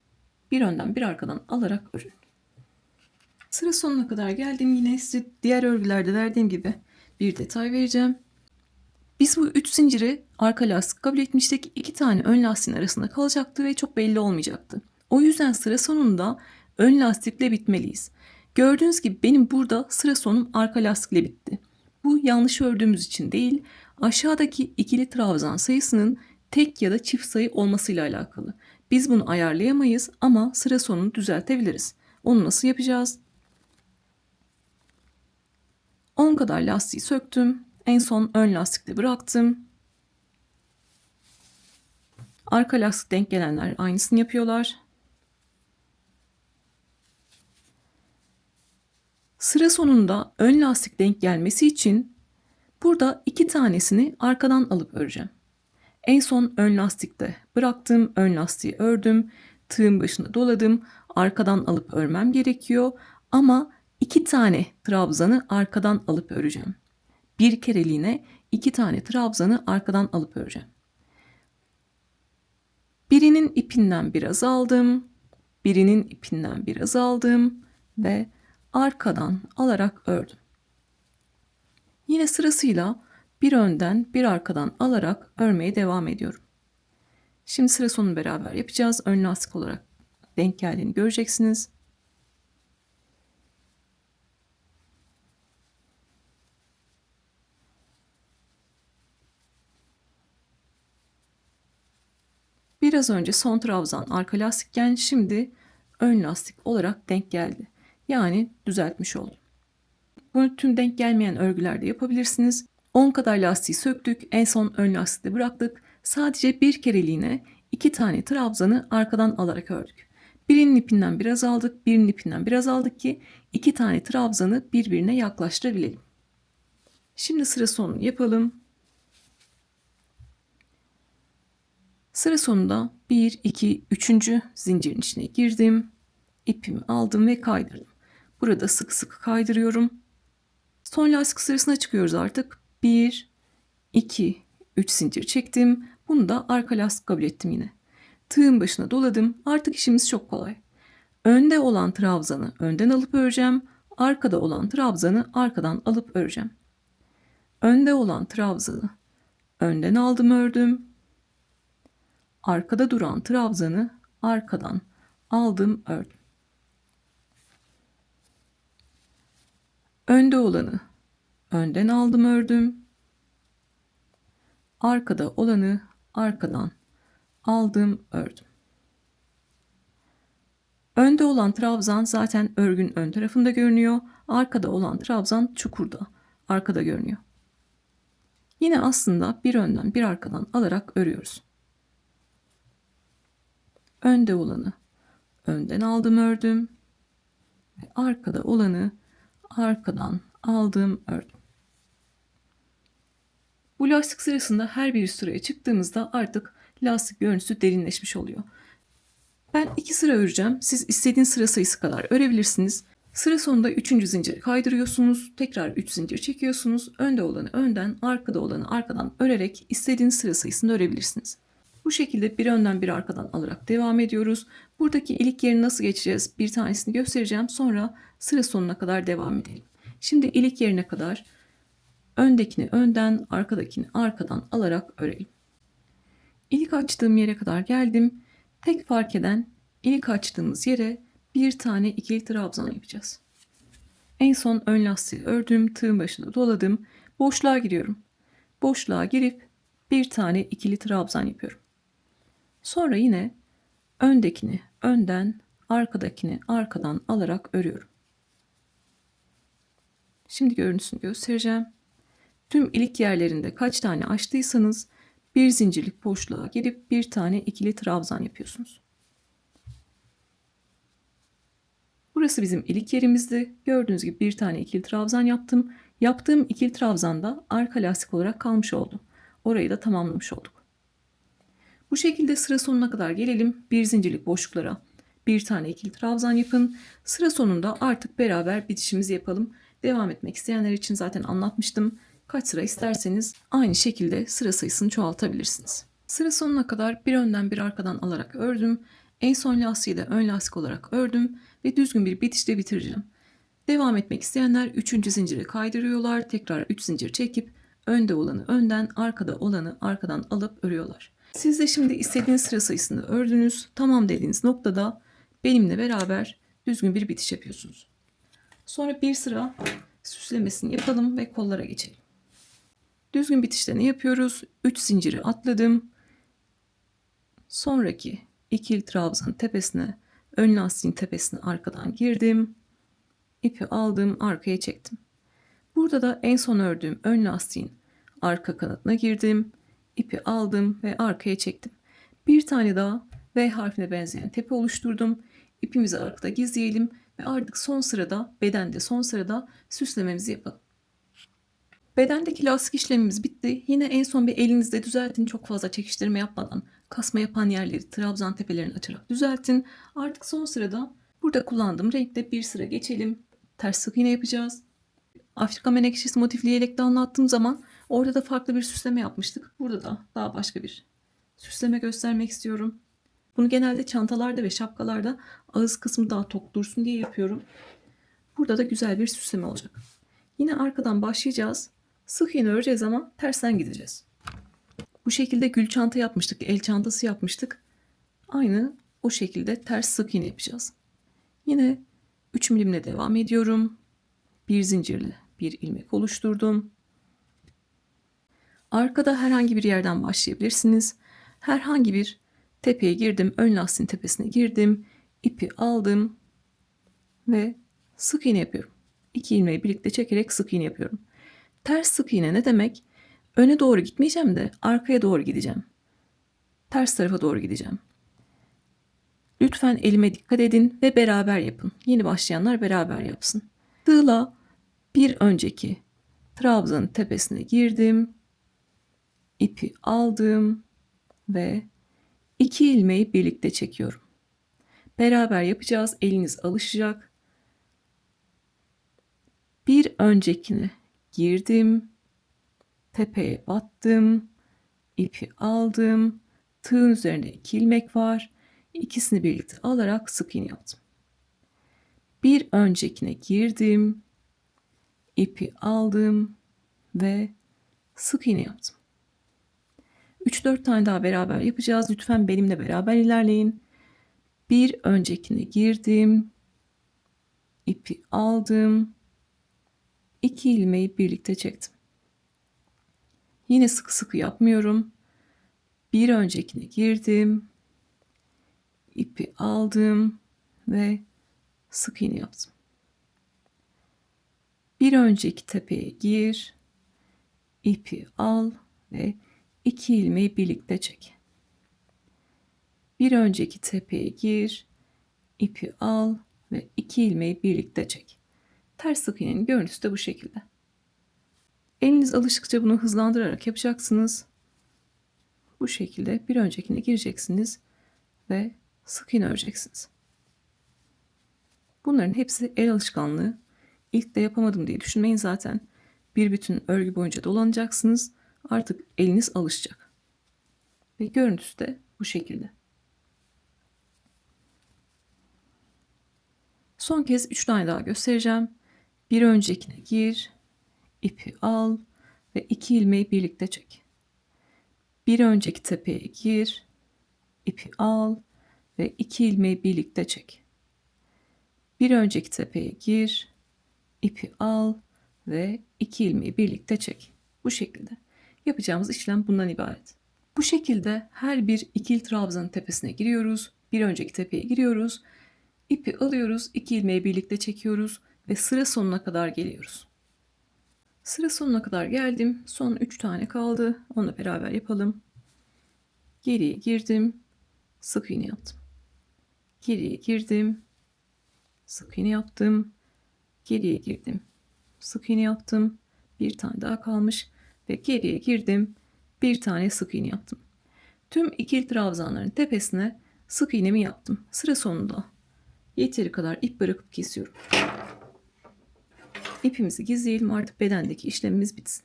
S1: Bir önden bir arkadan alarak örün. Sıra sonuna kadar geldim. Yine size diğer örgülerde verdiğim gibi bir detay vereceğim. Biz bu 3 zinciri arka lastik kabul etmiştik. 2 tane ön lastiğin arasında kalacaktı ve çok belli olmayacaktı. O yüzden sıra sonunda ön lastikle bitmeliyiz. Gördüğünüz gibi benim burada sıra sonum arka lastikle bitti. Bu yanlış ördüğümüz için değil, aşağıdaki ikili trabzan sayısının tek ya da çift sayı olmasıyla alakalı. Biz bunu ayarlayamayız ama sıra sonunu düzeltebiliriz. Onu nasıl yapacağız? 10 kadar lastiği söktüm. En son ön lastikte bıraktım. Arka lastik denk gelenler aynısını yapıyorlar. Sıra sonunda ön lastik denk gelmesi için burada 2 tanesini arkadan alıp öreceğim. En son ön lastikte bıraktım. Ön lastiği ördüm. Tığın başına doladım. Arkadan alıp örmem gerekiyor. Ama 2 tane trabzanı arkadan alıp öreceğim. Bir kereliğine 2 tane trabzanı arkadan alıp öreceğim. Birinin ipinden biraz aldım. Birinin ipinden biraz aldım ve arkadan alarak ördüm. Yine sırasıyla bir önden bir arkadan alarak örmeye devam ediyorum. Şimdi sıra sonunu beraber yapacağız. Ön lastik olarak denk geldiğini göreceksiniz. Biraz önce son trabzan arka lastikken şimdi ön lastik olarak denk geldi. Yani düzeltmiş oldum. Bunu tüm denk gelmeyen örgülerde yapabilirsiniz. 10 kadar lastiği söktük. En son ön lastikte bıraktık. Sadece bir kereliğine 2 tane trabzanı arkadan alarak ördük. Birinin ipinden biraz aldık, birinin ipinden biraz aldık ki 2 tane trabzanı birbirine yaklaştırabilelim. Şimdi sıra sonunu yapalım. Sıra sonunda 1, 2, 3. zincirin içine girdim. İpimi aldım ve kaydırdım. Burada sık sık kaydırıyorum. Son lastik sırasına çıkıyoruz artık. 1, 2, 3 zincir çektim. Bunu da arka lastik kabul ettim yine. Tığın başına doladım. Artık işimiz çok kolay. Önde olan trabzanı önden alıp öreceğim. Arkada olan trabzanı arkadan alıp öreceğim. Önde olan trabzanı önden aldım ördüm. Arkada duran trabzanı arkadan aldım ördüm. Önde olanı önden aldım ördüm. Arkada olanı arkadan aldım ördüm. Önde olan trabzan zaten örgünün ön tarafında görünüyor. Arkada olan trabzan çukurda, arkada görünüyor. Yine aslında bir önden bir arkadan alarak örüyoruz. Önde olanı önden aldım ördüm. Ve arkada olanı arkadan aldım ördüm. Bu lastik sırasında her bir sıraya çıktığımızda artık lastik görüntüsü derinleşmiş oluyor. Ben 2 sıra öreceğim. Siz istediğiniz sıra sayısı kadar örebilirsiniz. Sıra sonunda 3. zinciri kaydırıyorsunuz. Tekrar 3 zincir çekiyorsunuz. Önde olanı önden, arkada olanı arkadan örerek istediğiniz sıra sayısını örebilirsiniz. Bu şekilde bir önden bir arkadan alarak devam ediyoruz. Buradaki ilik yerini nasıl geçeceğiz? Bir tanesini göstereceğim. Sonra sıra sonuna kadar devam edelim. Şimdi ilik yerine kadar öndekini önden, arkadakini arkadan alarak örelim. İlik açtığım yere kadar geldim. Tek fark eden ilik açtığımız yere bir tane ikili trabzan yapacağız. En son ön lastiği ördüm, tığın başına doladım, boşluğa giriyorum. Boşluğa girip bir tane ikili trabzan yapıyorum. Sonra yine öndekini önden, arkadakini arkadan alarak örüyorum. Şimdi görüntüsünü göstereceğim. Tüm ilik yerlerinde kaç tane açtıysanız bir zincirlik boşluğa girip bir tane ikili trabzan yapıyorsunuz. Burası bizim ilik yerimizdi. Gördüğünüz gibi bir tane ikili trabzan yaptım. Yaptığım ikili trabzan da arka lastik olarak kalmış oldu. Orayı da tamamlamış olduk. Bu şekilde sıra sonuna kadar gelelim. Bir zincirlik boşluklara bir tane ikili trabzan yapın. Sıra sonunda artık beraber bitişimizi yapalım. Devam etmek isteyenler için zaten anlatmıştım. Kaç sıra isterseniz aynı şekilde sıra sayısını çoğaltabilirsiniz. Sıra sonuna kadar bir önden bir arkadan alarak ördüm. En son lastiği de ön lastik olarak ördüm ve düzgün bir bitişle bitireceğim. Devam etmek isteyenler 3. zinciri kaydırıyorlar. Tekrar 3 zincir çekip önde olanı önden, arkada olanı arkadan alıp örüyorlar. Siz de şimdi istediğiniz sıra sayısını ördünüz. Tamam dediğiniz noktada benimle beraber düzgün bir bitiş yapıyorsunuz. Sonra bir sıra süslemesini yapalım ve kollara geçelim. Düzgün bitişte ne yapıyoruz? 3 zinciri atladım. Sonraki ikili trabzanın tepesine, ön lastiğin tepesine arkadan girdim. İpi aldım, arkaya çektim. Burada da en son ördüğüm ön lastiğin arka kanadına girdim. İpi aldım ve arkaya çektim. Bir tane daha V harfine benzeyen tepe oluşturdum. İpimizi arkada gizleyelim ve artık son sırada, bedende son sırada süslememizi yapalım. Bedendeki lastik işlemimiz bitti. Yine en son bir elinizde düzeltin. Çok fazla çekiştirme yapmadan kasma yapan yerleri trabzan tepelerini açarak düzeltin. Artık son sırada burada kullandığım renkte bir sıra geçelim. Ters sık iğne yapacağız. Afrika menekşesi motifli yelekte anlattığım zaman orada da farklı bir süsleme yapmıştık. Burada da daha başka bir süsleme göstermek istiyorum. Bunu genelde çantalarda ve şapkalarda ağız kısmı daha tok dursun diye yapıyorum. Burada da güzel bir süsleme olacak. Yine arkadan başlayacağız. Sık iğne öreceğiz ama tersten gideceğiz. Bu şekilde gül çanta yapmıştık, el çantası yapmıştık. Aynı o şekilde ters sık iğne yapacağız. Yine 3 milimle devam ediyorum. Bir zincirle bir ilmek oluşturdum. Arkada herhangi bir yerden başlayabilirsiniz. Herhangi bir tepeye girdim, ön lastiğin tepesine girdim, ipi aldım ve sık iğne yapıyorum. 2 ilmeği birlikte çekerek sık iğne yapıyorum. Ters sık iğne ne demek? Öne doğru gitmeyeceğim de arkaya doğru gideceğim. Ters tarafa doğru gideceğim. Lütfen elime dikkat edin ve beraber yapın. Yeni başlayanlar beraber yapsın. Tığla bir önceki trabzanın tepesine girdim. İpi aldım ve 2 ilmeği birlikte çekiyorum. Beraber yapacağız. Eliniz alışacak. Bir öncekine girdim. Tepeye battım. İpi aldım. Tığın üzerinde 2 ilmek var. İkisini birlikte alarak sık iğne yaptım. Bir öncekine girdim. İpi aldım ve sık iğne yaptım. 3-4 tane daha beraber yapacağız. Lütfen benimle beraber ilerleyin. Bir öncekine girdim. İpi aldım. 2 ilmeği birlikte çektim. Yine sıkı sıkı yapmıyorum. Bir öncekine girdim. İpi aldım ve sık iğne yaptım. Bir önceki tepeye gir. İpi al ve 2 ilmeği birlikte çek. Bir önceki tepeye gir. İpi al ve 2 ilmeği birlikte çek. Ters sık iğnenin görüntüsü de bu şekilde. Eliniz alıştıkça bunu hızlandırarak yapacaksınız. Bu şekilde bir öncekine gireceksiniz ve sık iğne öreceksiniz. Bunların hepsi el alışkanlığı. İlk de yapamadım diye düşünmeyin, zaten bir bütün örgü boyunca dolanacaksınız. Artık eliniz alışacak. Ve görüntüsü de bu şekilde. Son kez 3 tane daha göstereceğim. Bir öncekine gir, ipi al ve 2 ilmeği birlikte çek. Bir önceki tepeye gir, ipi al ve 2 ilmeği birlikte çek. Bir önceki tepeye gir, ipi al ve 2 ilmeği birlikte çek. Bu şekilde. Yapacağımız işlem bundan ibaret. Bu şekilde her bir ikili trabzanın tepesine giriyoruz. Bir önceki tepeye giriyoruz. İpi alıyoruz, 2 ilmeği birlikte çekiyoruz ve sıra sonuna kadar geliyoruz. Sıra sonuna kadar geldim. Son 3 tane kaldı. Onunla beraber yapalım. Geriye girdim. Sık iğne yaptım. Geriye girdim. Sık iğne yaptım. Geriye girdim. Sık iğne yaptım. Bir tane daha kalmış ve geriye girdim. Bir tane sık iğne yaptım. Tüm ikili trabzanların tepesine sık iğnemi yaptım. Sıra sonunda yeteri kadar ip bırakıp kesiyorum. İpimizi gizleyelim, artık bedendeki işlemimiz bitsin.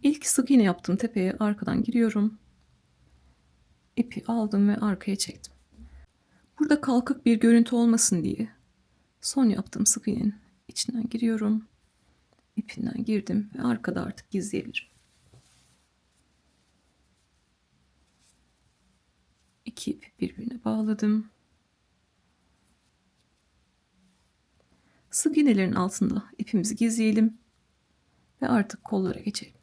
S1: İlk sık iğne yaptım tepeye, arkadan giriyorum. İpi aldım ve arkaya çektim. Burada kalkık bir görüntü olmasın diye son yaptığım sık iğnenin içinden giriyorum. İpinden girdim ve arkada artık gizleyebilirim. İki ipi birbirine bağladım. Sık iğnelerin altında ipimizi gizleyelim ve artık kollara geçelim.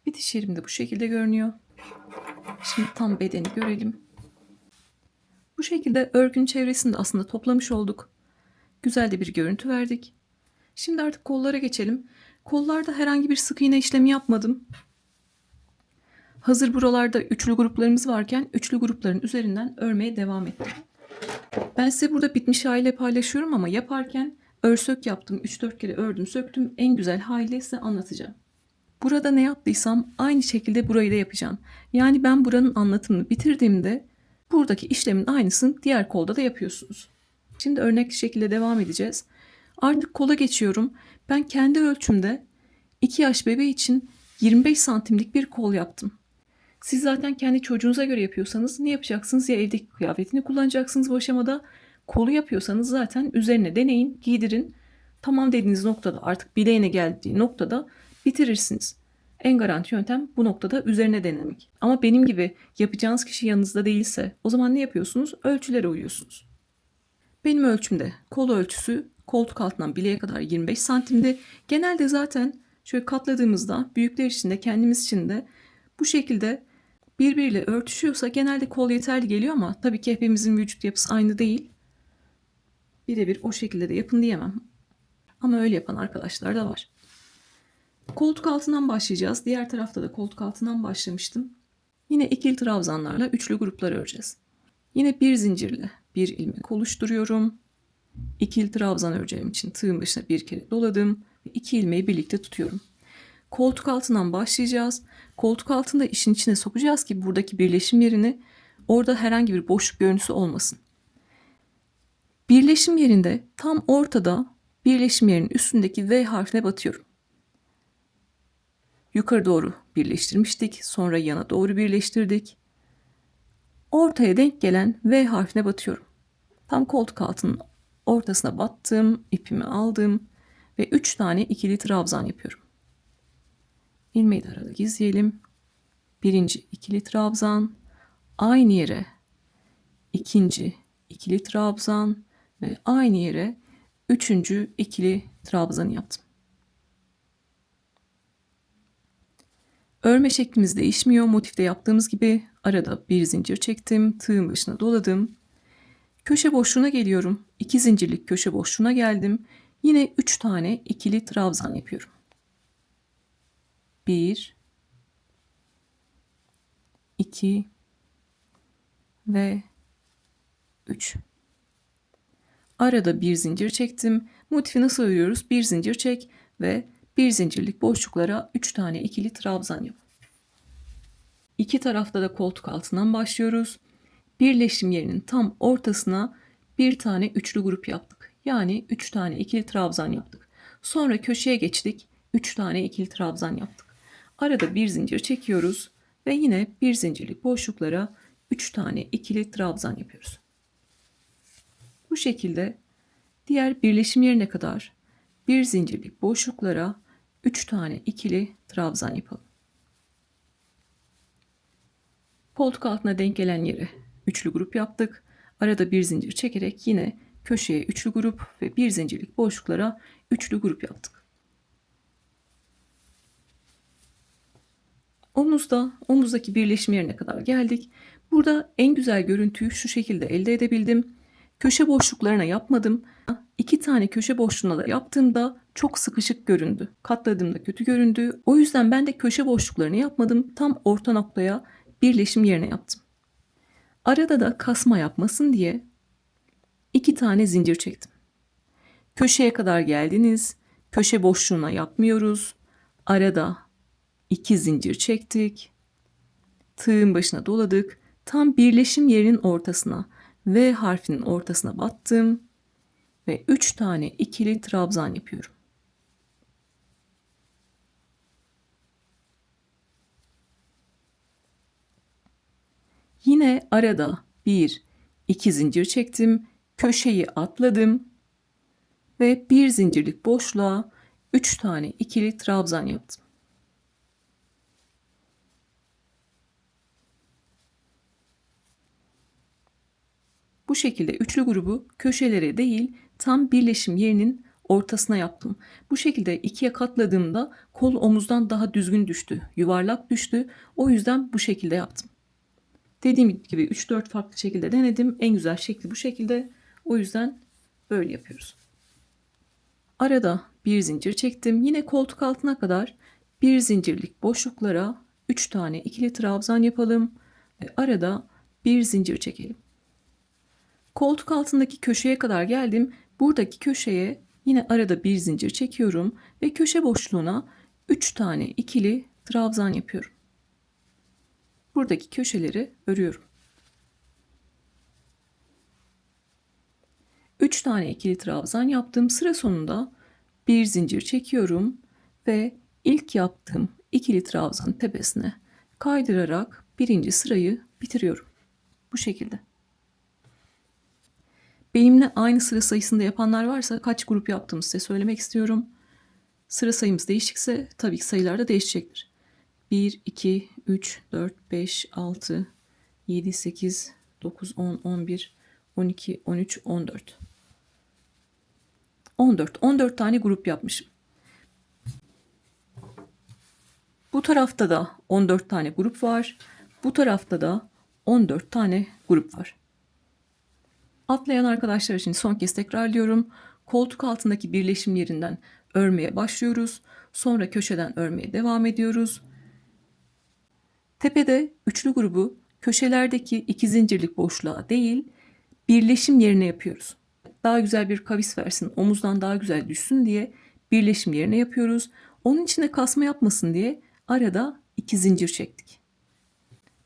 S1: Bitiş yerim de bu şekilde görünüyor. Şimdi tam bedeni görelim. Bu şekilde örgünün çevresini de aslında toplamış olduk. Güzel de bir görüntü verdik. Şimdi artık kollara geçelim. Kollarda herhangi bir sık iğne işlemi yapmadım. Hazır buralarda üçlü gruplarımız varken üçlü grupların üzerinden örmeye devam ettim. Ben size burada bitmiş haliyle paylaşıyorum ama yaparken örsök yaptım. 3-4 kere ördüm, söktüm. En güzel haliyle size anlatacağım. Burada ne yaptıysam aynı şekilde burayı da yapacağım. Yani ben buranın anlatımını bitirdiğimde buradaki işlemin aynısını diğer kolda da yapıyorsunuz. Şimdi örnekli şekilde devam edeceğiz. Artık kola geçiyorum. Ben kendi ölçümde 2 yaş bebeği için 25 santimlik bir kol yaptım. Siz zaten kendi çocuğunuza göre yapıyorsanız ne yapacaksınız? Ya evdeki kıyafetini kullanacaksınız bu aşamada. Kolu yapıyorsanız zaten üzerine deneyin, giydirin. Tamam dediğiniz noktada, artık bileğine geldiği noktada bitirirsiniz. En garanti yöntem bu noktada üzerine denemek. Ama benim gibi yapacağınız kişi yanınızda değilse o zaman ne yapıyorsunuz? Ölçülere uyuyorsunuz. Benim ölçümde kol ölçüsü koltuk altından bileğe kadar 25 santimdi. Genelde zaten şöyle katladığımızda büyükler için de kendimiz için de bu şekilde birbiriyle örtüşüyorsa genelde kol yeterli geliyor ama tabii ki hepimizin vücut yapısı aynı değil. Birebir o şekilde de yapın diyemem. Ama öyle yapan arkadaşlar da var. Koltuk altından başlayacağız. Diğer tarafta da koltuk altından başlamıştım. Yine ikili trabzanlarla üçlü gruplar öreceğiz. Yine bir zincirle bir ilmek oluşturuyorum. İkili trabzan öreceğim için tığın başına bir kere doladım ve 2 ilmeği birlikte tutuyorum. Koltuk altından başlayacağız. Koltuk altında işin içine sokacağız ki buradaki birleşim yerini, orada herhangi bir boşluk görüntüsü olmasın. Birleşim yerinde tam ortada birleşim yerinin üstündeki V harfine batıyorum. Yukarı doğru birleştirmiştik. Sonra yana doğru birleştirdik. Ortaya denk gelen V harfine batıyorum. Tam koltuk altının ortasına battım. İpimi aldım. Ve 3 tane ikili trabzan yapıyorum. İlmeği de arada gizleyelim. Birinci ikili trabzan. Aynı yere ikinci ikili trabzan. Ve aynı yere üçüncü ikili trabzanı yaptım. Örme şeklimiz değişmiyor. Motifte yaptığımız gibi arada bir zincir çektim. Tığın başına doladım. Köşe boşluğuna geliyorum. 2 zincirlik köşe boşluğuna geldim. Yine 3 tane ikili trabzan yapıyorum. 1 2 ve 3. Arada bir zincir çektim. Motifi nasıl örüyoruz? Bir zincir çek ve bir zincirlik boşluklara 3 tane ikili trabzan yap. İki tarafta da koltuk altından başlıyoruz. Birleşim yerinin tam ortasına bir tane üçlü grup yaptık. Yani 3 tane ikili trabzan yaptık. Sonra köşeye geçtik. 3 tane ikili trabzan yaptık. Arada bir zincir çekiyoruz ve yine bir zincirlik boşluklara 3 tane ikili trabzan yapıyoruz. Bu şekilde diğer birleşim yerine kadar bir zincirlik boşluklara 3 tane ikili trabzan yapalım. Koltuk altına denk gelen yere üçlü grup yaptık. Arada bir zincir çekerek yine köşeye üçlü grup ve bir zincirlik boşluklara üçlü grup yaptık. Omuzdaki birleşim yerine kadar geldik. Burada en güzel görüntüyü şu şekilde elde edebildim. Köşe boşluklarına yapmadım. 2 tane köşe boşluğuna da yaptığımda çok sıkışık göründü. Katladığımda kötü göründü. O yüzden ben de köşe boşluklarını yapmadım. Tam orta noktaya birleşim yerine yaptım. Arada da kasma yapmasın diye 2 tane zincir çektim. Köşeye kadar geldiniz. Köşe boşluğuna yapmıyoruz. Arada 2 zincir çektik. Tığın başına doladık. Tam birleşim yerinin ortasına, V harfinin ortasına battım ve 3 tane ikili trabzan yapıyorum. Yine arada 1-2 zincir çektim. Köşeyi atladım ve bir zincirlik boşluğa 3 tane ikili trabzan yaptım. Bu şekilde üçlü grubu köşelere değil tam birleşim yerinin ortasına yaptım. Bu şekilde ikiye katladığımda kol omuzdan daha düzgün düştü, yuvarlak düştü. O yüzden bu şekilde yaptım. Dediğim gibi 3-4 farklı şekilde denedim. En güzel şekli bu şekilde. O yüzden böyle yapıyoruz. Arada bir zincir çektim. Yine koltuk altına kadar bir zincirlik boşluklara 3 tane ikili trabzan yapalım. Ve arada bir zincir çekelim. Koltuk altındaki köşeye kadar geldim. Buradaki köşeye yine arada bir zincir çekiyorum. Ve köşe boşluğuna 3 tane ikili trabzan yapıyorum. Buradaki köşeleri örüyorum. 3 tane ikili trabzan yaptım. Sıra sonunda bir zincir çekiyorum ve ilk yaptığım ikili trabzanın tepesine kaydırarak birinci sırayı bitiriyorum. Bu şekilde. Benimle aynı sıra sayısında yapanlar varsa kaç grup yaptığımı size söylemek istiyorum. Sıra sayımız değişikse tabii ki sayılar da değişecektir. 1, 2, 3, 4, 5, 6, 7, 8, 9, 10, 11, 12, 13, 14. 14 tane grup yapmışım. Bu tarafta da 14 tane grup var. Bu tarafta da 14 tane grup var. Atlayan arkadaşlar için son kez tekrarlıyorum. Koltuk altındaki birleşim yerinden örmeye başlıyoruz. Sonra köşeden örmeye devam ediyoruz. Tepede üçlü grubu köşelerdeki iki zincirlik boşluğa değil, birleşim yerine yapıyoruz. Daha güzel bir kavis versin, omuzdan daha güzel düşsün diye birleşim yerine yapıyoruz. Onun içinde kasma yapmasın diye arada iki zincir çektik.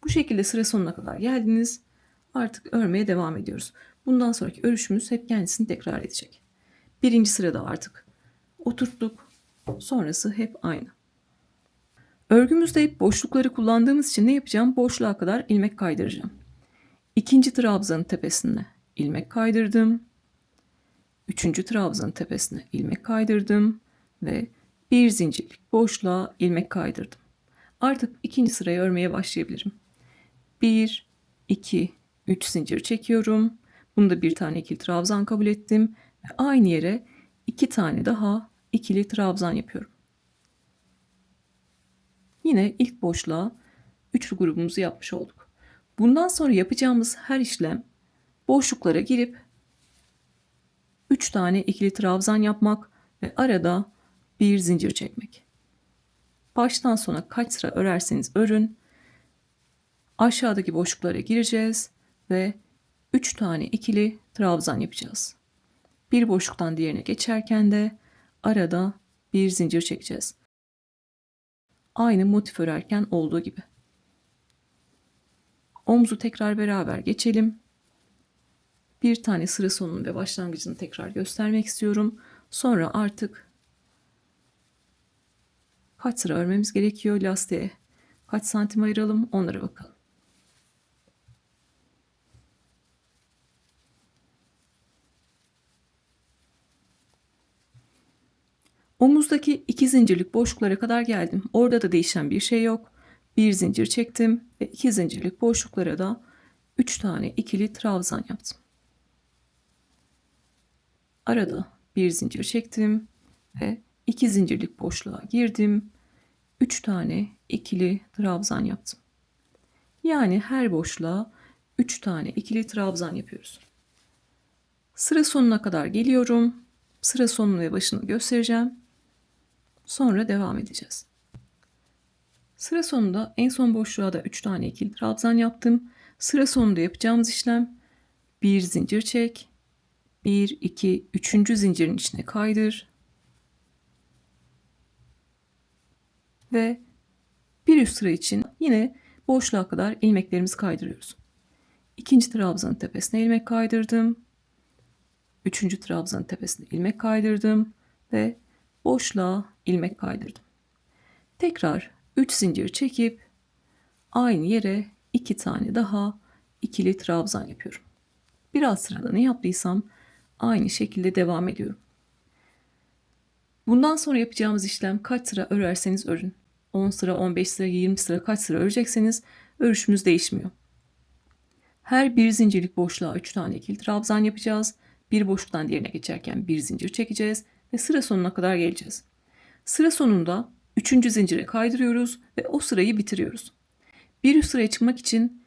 S1: Bu şekilde sıra sonuna kadar geldiniz. Artık örmeye devam ediyoruz. Bundan sonraki örüşümüz hep kendisini tekrar edecek. Birinci sırada artık oturttuk. Sonrası hep aynı. Örgümüzde hep boşlukları kullandığımız için ne yapacağım? Boşluğa kadar ilmek kaydıracağım. İkinci trabzanın tepesine ilmek kaydırdım. Üçüncü trabzanın tepesine ilmek kaydırdım. Ve bir zincirlik boşluğa ilmek kaydırdım. Artık ikinci sırayı örmeye başlayabilirim. 1, 2, 3 zincir çekiyorum. Bunda bir tane ikili trabzan kabul ettim. Ve aynı yere 2 tane daha ikili trabzan yapıyorum. Yine ilk boşluğa üçlü grubumuzu yapmış olduk. Bundan sonra yapacağımız her işlem boşluklara girip 3 tane ikili trabzan yapmak ve arada bir zincir çekmek. Baştan sona kaç sıra örerseniz örün, aşağıdaki boşluklara gireceğiz ve 3 tane ikili trabzan yapacağız. Bir boşluktan diğerine geçerken de arada bir zincir çekeceğiz. Aynı motif örerken olduğu gibi. Omuzu tekrar beraber geçelim. Bir tane sıra sonunu ve başlangıcını tekrar göstermek istiyorum. Sonra artık kaç sıra örmemiz gerekiyor, lastiğe kaç santim ayıralım, onlara bakalım. Omuzdaki iki zincirlik boşluklara kadar geldim. Orada da değişen bir şey yok. Bir zincir çektim ve iki zincirlik boşluklara da 3 tane ikili trabzan yaptım. Arada bir zincir çektim ve iki zincirlik boşluğa girdim. 3 tane ikili trabzan yaptım. Yani her boşluğa 3 tane ikili trabzan yapıyoruz. Sıra sonuna kadar geliyorum. Sıra sonunu ve başını göstereceğim. Sonra devam edeceğiz. Sıra sonunda en son boşluğa da 3 tane ikili trabzan yaptım. Sıra sonunda yapacağımız işlem bir zincir çek. 1, 2, 3. zincirin içine kaydır. Ve bir üst sıra için yine boşluğa kadar ilmeklerimizi kaydırıyoruz. İkinci trabzanın tepesine ilmek kaydırdım. Üçüncü trabzanın tepesine ilmek kaydırdım ve boşluğa ilmek kaydırdım. Tekrar 3 zincir çekip aynı yere 2 tane daha ikili trabzan yapıyorum. Bir alt sırada ne yaptıysam aynı şekilde devam ediyorum. Bundan sonra yapacağımız işlem kaç sıra örerseniz örün. 10 sıra, 15 sıra, 20 sıra kaç sıra örecekseniz örüşümüz değişmiyor. Her bir zincirlik boşluğa 3 tane ikili trabzan yapacağız. Bir boşluktan diğerine geçerken bir zincir çekeceğiz ve sıra sonuna kadar geleceğiz. Sıra sonunda 3. zincire kaydırıyoruz ve o sırayı bitiriyoruz. Bir üst sıraya çıkmak için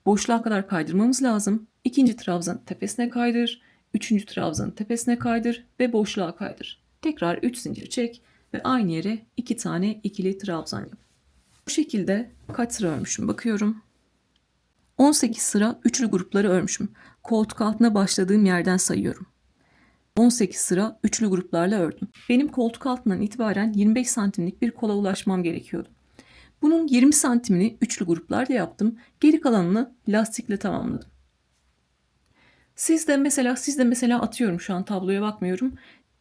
S1: boşluğa kadar kaydırmamız lazım. İkinci trabzanın tepesine kaydır, üçüncü trabzanın tepesine kaydır ve boşluğa kaydır. Tekrar 3 zincir çek ve aynı yere 2 tane ikili trabzan yap. Bu şekilde kaç sıra örmüşüm bakıyorum. 18 sıra üçlü grupları örmüşüm. Koltuk altına başladığım yerden sayıyorum. 18 sıra üçlü gruplarla ördüm. Benim koltuk altından itibaren 25 santimlik bir kola ulaşmam gerekiyordu. Bunun 20 santimini üçlü gruplarla yaptım. Geri kalanını lastikle tamamladım. Siz de mesela atıyorum, şu an tabloya bakmıyorum.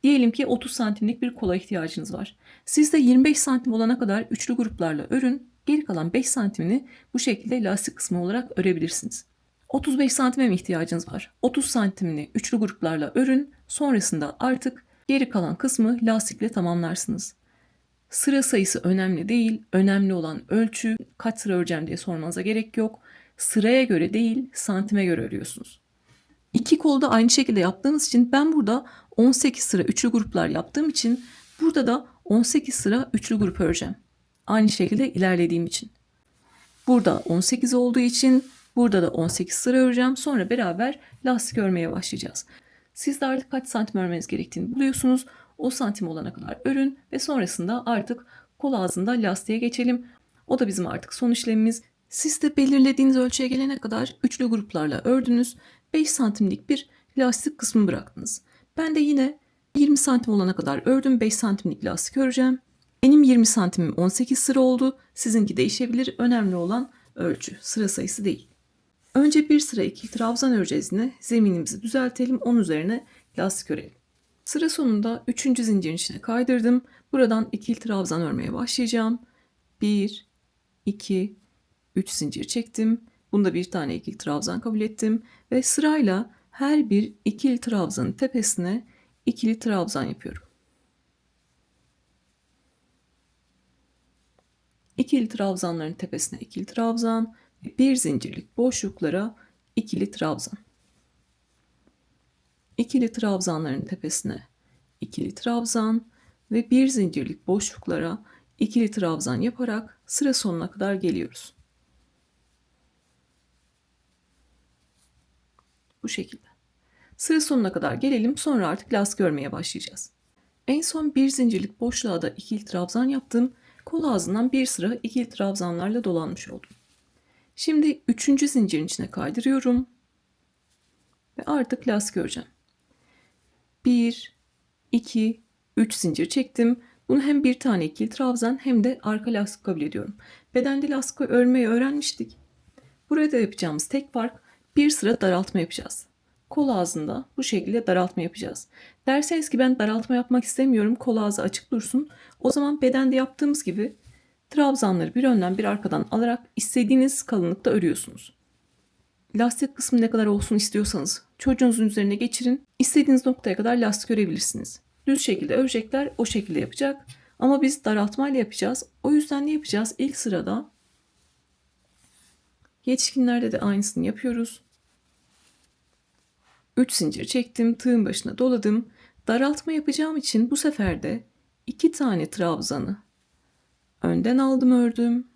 S1: Diyelim ki 30 santimlik bir kola ihtiyacınız var. Siz de 25 santim olana kadar üçlü gruplarla örün. Geri kalan 5 santimini bu şekilde lastik kısmı olarak örebilirsiniz. 35 santime mi ihtiyacınız var? 30 santimini üçlü gruplarla örün. Sonrasında artık geri kalan kısmı lastikle tamamlarsınız. Sıra sayısı önemli değil. Önemli olan ölçü. Kaç sıra öreceğim diye sormanıza gerek yok. Sıraya göre değil, santime göre örüyorsunuz. İki kolda aynı şekilde yaptığımız için ben burada 18 sıra üçlü gruplar yaptığım için burada da 18 sıra üçlü grup öreceğim. Aynı şekilde ilerlediğim için. Burada 18 olduğu için burada da 18 sıra öreceğim. Sonra beraber lastik örmeye başlayacağız. Siz de artık kaç santim örmeniz gerektiğini buluyorsunuz. O santim olana kadar örün ve sonrasında artık kol ağzında lastiğe geçelim. O da bizim artık son işlemimiz. Siz de belirlediğiniz ölçüye gelene kadar üçlü gruplarla ördünüz. 5 santimlik bir lastik kısmı bıraktınız. Ben de yine 20 santim olana kadar ördüm. 5 santimlik lastik öreceğim. Benim 20 santimim 18 sıra oldu. Sizinki değişebilir. Önemli olan ölçü, sıra sayısı değil. Önce bir sıra ikili trabzan öreceğiz yine. Zeminimizi düzeltelim. Onun üzerine lastik örelim. Sıra sonunda 3. zincirin içine kaydırdım. Buradan ikili trabzan örmeye başlayacağım. 1, 2, 3 zincir çektim. Bunda bir tane ikili trabzan kabul ettim. Ve sırayla her bir ikili trabzanın tepesine ikili trabzan yapıyorum. İkili trabzanların tepesine ikili trabzan ve bir zincirlik boşluklara ikili trabzan. İkili trabzanların tepesine ikili trabzan ve bir zincirlik boşluklara ikili trabzan yaparak sıra sonuna kadar geliyoruz. Bu şekilde. Sıra sonuna kadar gelelim, sonra artık lastik örmeye başlayacağız. En son bir zincirlik boşluğa da ikili trabzan yaptım. Kol ağzından bir sıra ikili trabzanlarla dolanmış oldum. Şimdi 3. zincirin içine kaydırıyorum. Ve artık lastik öreceğim. 1, 2, 3 zincir çektim. Bunu hem bir tane ikili trabzan hem de arka lastik kabul ediyorum. Bedende lastik örmeyi öğrenmiştik. Burada yapacağımız tek fark bir sıra daraltma yapacağız. Kol ağzında bu şekilde daraltma yapacağız. Derseniz ki ben daraltma yapmak istemiyorum, kol ağzı açık dursun. O zaman bedende yaptığımız gibi trabzanları bir önden bir arkadan alarak istediğiniz kalınlıkta örüyorsunuz. Lastik kısmı ne kadar olsun istiyorsanız çocuğunuzun üzerine geçirin. İstediğiniz noktaya kadar lastik örebilirsiniz. Düz şekilde örecekler, o şekilde yapacak. Ama biz daraltmayla yapacağız. O yüzden ne yapacağız? İlk sırada yetişkinlerde de aynısını yapıyoruz. 3 zincir çektim, tığın başına doladım. Daraltma yapacağım için bu sefer de 2 tane trabzanı önden aldım, ördüm.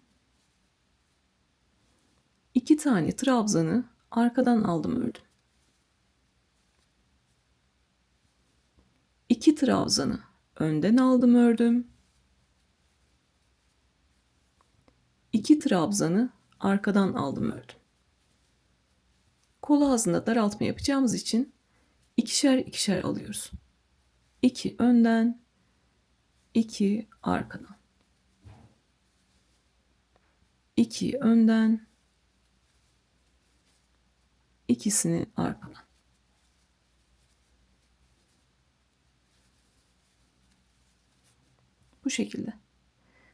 S1: 2 tane trabzanı arkadan aldım, ördüm. 2 trabzanı önden aldım, ördüm. 2 trabzanı arkadan aldım, ördüm. Kol ağzında daraltma yapacağımız için ikişer ikişer alıyoruz. 2 önden, 2 arkadan. 2 önden, ikisini arkadan. Bu şekilde.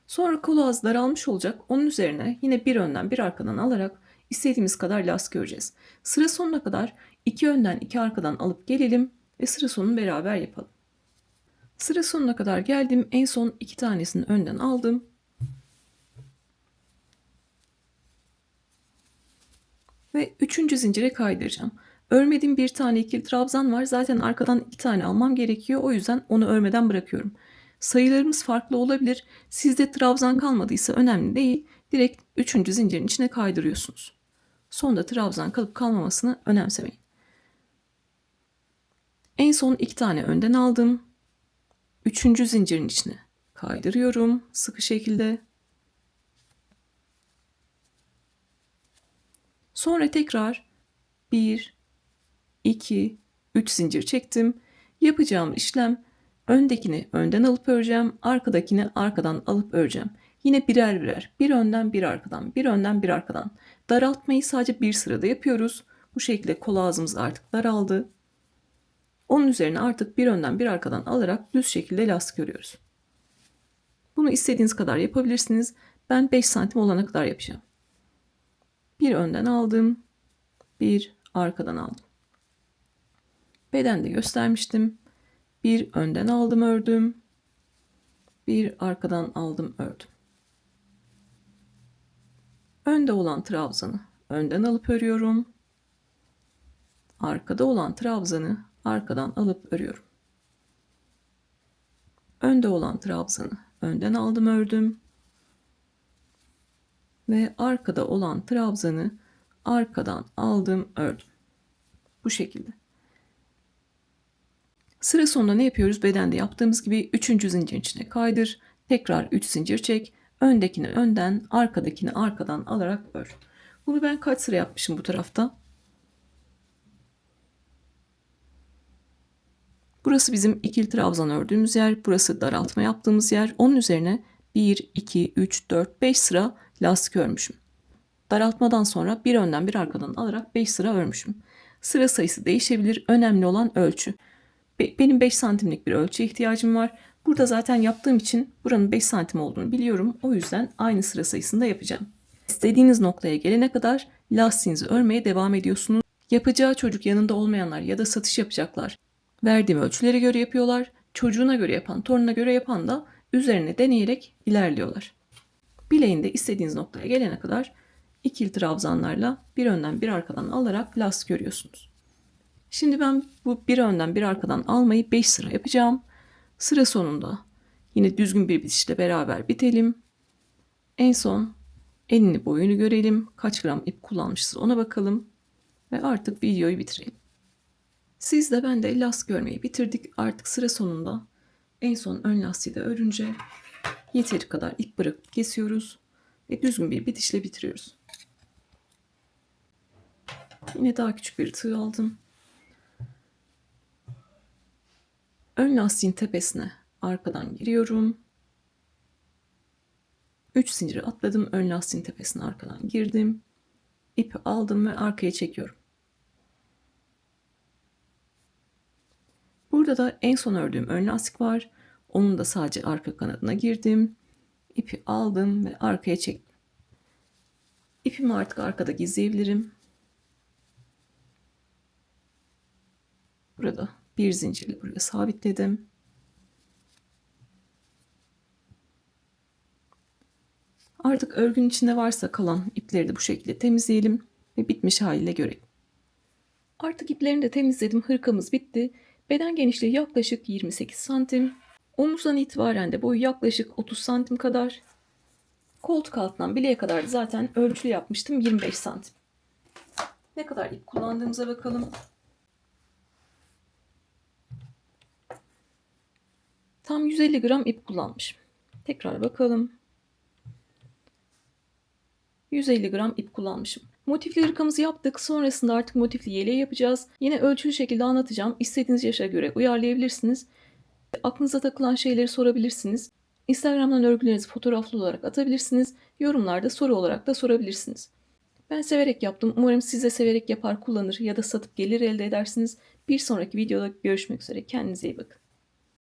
S1: Sonra kol ağzı daralmış olacak. Onun üzerine yine bir önden bir arkadan alarak istediğimiz kadar lastik öreceğiz. Sıra sonuna kadar 2 önden 2 arkadan alıp gelelim ve sıra sonunu beraber yapalım. Sıra sonuna kadar geldim. En son 2 tanesini önden aldım. Ve 3. zincire kaydıracağım. Örmediğim bir tane ikili trabzan var. Zaten arkadan 2 tane almam gerekiyor. O yüzden onu örmeden bırakıyorum. Sayılarımız farklı olabilir. Sizde trabzan kalmadıysa önemli değil. Direkt 3. zincirin içine kaydırıyorsunuz. Sonda trabzan kalıp kalmamasını önemsemeyin. En son 2 tane önden aldım. 3. zincirin içine kaydırıyorum sıkı şekilde. Sonra tekrar 1, 2, 3 zincir çektim. Yapacağım işlem, öndekini önden alıp öreceğim, arkadakini arkadan alıp öreceğim. Yine birer birer, bir önden bir arkadan, bir önden bir arkadan. Daraltmayı sadece bir sırada yapıyoruz. Bu şekilde kol ağzımız artık daraldı. Onun üzerine artık bir önden bir arkadan alarak düz şekilde lastik örüyoruz. Bunu istediğiniz kadar yapabilirsiniz. Ben 5 santim olana kadar yapacağım. Bir önden aldım, bir arkadan aldım. Bedende göstermiştim. Bir önden aldım, ördüm. Bir arkadan aldım, ördüm. Önde olan trabzanı önden alıp örüyorum. Arkada olan trabzanı arkadan alıp örüyorum. Önde olan trabzanı önden aldım, ördüm. Ve arkada olan trabzanı arkadan aldım, ördüm. Bu şekilde. Sıra sonunda ne yapıyoruz? Bedende yaptığımız gibi 3. zincirin içine kaydır. Tekrar 3 zincir çek. Öndekini önden, arkadakini arkadan alarak ör. Bunu ben kaç sıra yapmışım bu tarafta? Burası bizim ikili trabzan ördüğümüz yer. Burası daraltma yaptığımız yer. Onun üzerine 1, 2, 3, 4, 5 sıra lastik örmüşüm. Daraltmadan sonra bir önden bir arkadan alarak 5 sıra örmüşüm. Sıra sayısı değişebilir. Önemli olan ölçü. Benim 5 santimlik bir ölçüye ihtiyacım var. Burada zaten yaptığım için buranın 5 santim olduğunu biliyorum. O yüzden aynı sıra sayısında yapacağım. İstediğiniz noktaya gelene kadar lastiğinizi örmeye devam ediyorsunuz. Yapacağı çocuk yanında olmayanlar ya da satış yapacaklar. Verdiğim ölçülere göre yapıyorlar. Çocuğuna göre yapan, torununa göre yapan da üzerine deneyerek ilerliyorlar. Bileğinde istediğiniz noktaya gelene kadar ikili trabzanlarla bir önden bir arkadan alarak lastik örüyorsunuz. Şimdi ben bu bir önden bir arkadan almayı 5 sıra yapacağım. Sıra sonunda yine düzgün bir bitişle beraber bitelim. En son enini boyunu görelim. Kaç gram ip kullanmışız ona bakalım. Ve artık videoyu bitirelim. Siz de ben de lastik örmeyi bitirdik. Artık sıra sonunda en son ön lastiği de örünce yeteri kadar ip bırakıp kesiyoruz. Ve düzgün bir bitişle bitiriyoruz. Yine daha küçük bir tığ aldım. Ön lastiğin tepesine arkadan giriyorum. 3 zinciri atladım. Ön lastiğin tepesine arkadan girdim. İpi aldım ve arkaya çekiyorum. Burada da en son ördüğüm ön lastik var. Onun da sadece arka kanadına girdim. İpi aldım ve arkaya çektim. İpimi artık arkada gizleyebilirim. Burada bir zincirle buraya sabitledim. Artık örgünün içinde varsa kalan ipleri de bu şekilde temizleyelim ve bitmiş haliyle görelim. Artık iplerini de temizledim. Hırkamız bitti. Beden genişliği yaklaşık 28 santim. Omuzdan itibaren de boyu yaklaşık 30 santim kadar. Koltuk altından bileğe kadar zaten ölçülü yapmıştım 25 santim. Ne kadar ip kullandığımıza bakalım. Tam 150 gram ip kullanmışım. Tekrar bakalım. 150 gram ip kullanmışım. Motifli hırkamızı yaptık. Sonrasında artık motifli yeleği yapacağız. Yine ölçülü şekilde anlatacağım. İstediğiniz yaşa göre uyarlayabilirsiniz. Aklınıza takılan şeyleri sorabilirsiniz. Instagram'dan örgülerinizi fotoğraflı olarak atabilirsiniz. Yorumlarda soru olarak da sorabilirsiniz. Ben severek yaptım. Umarım siz de severek yapar, kullanır ya da satıp gelir elde edersiniz. Bir sonraki videoda görüşmek üzere. Kendinize iyi bakın.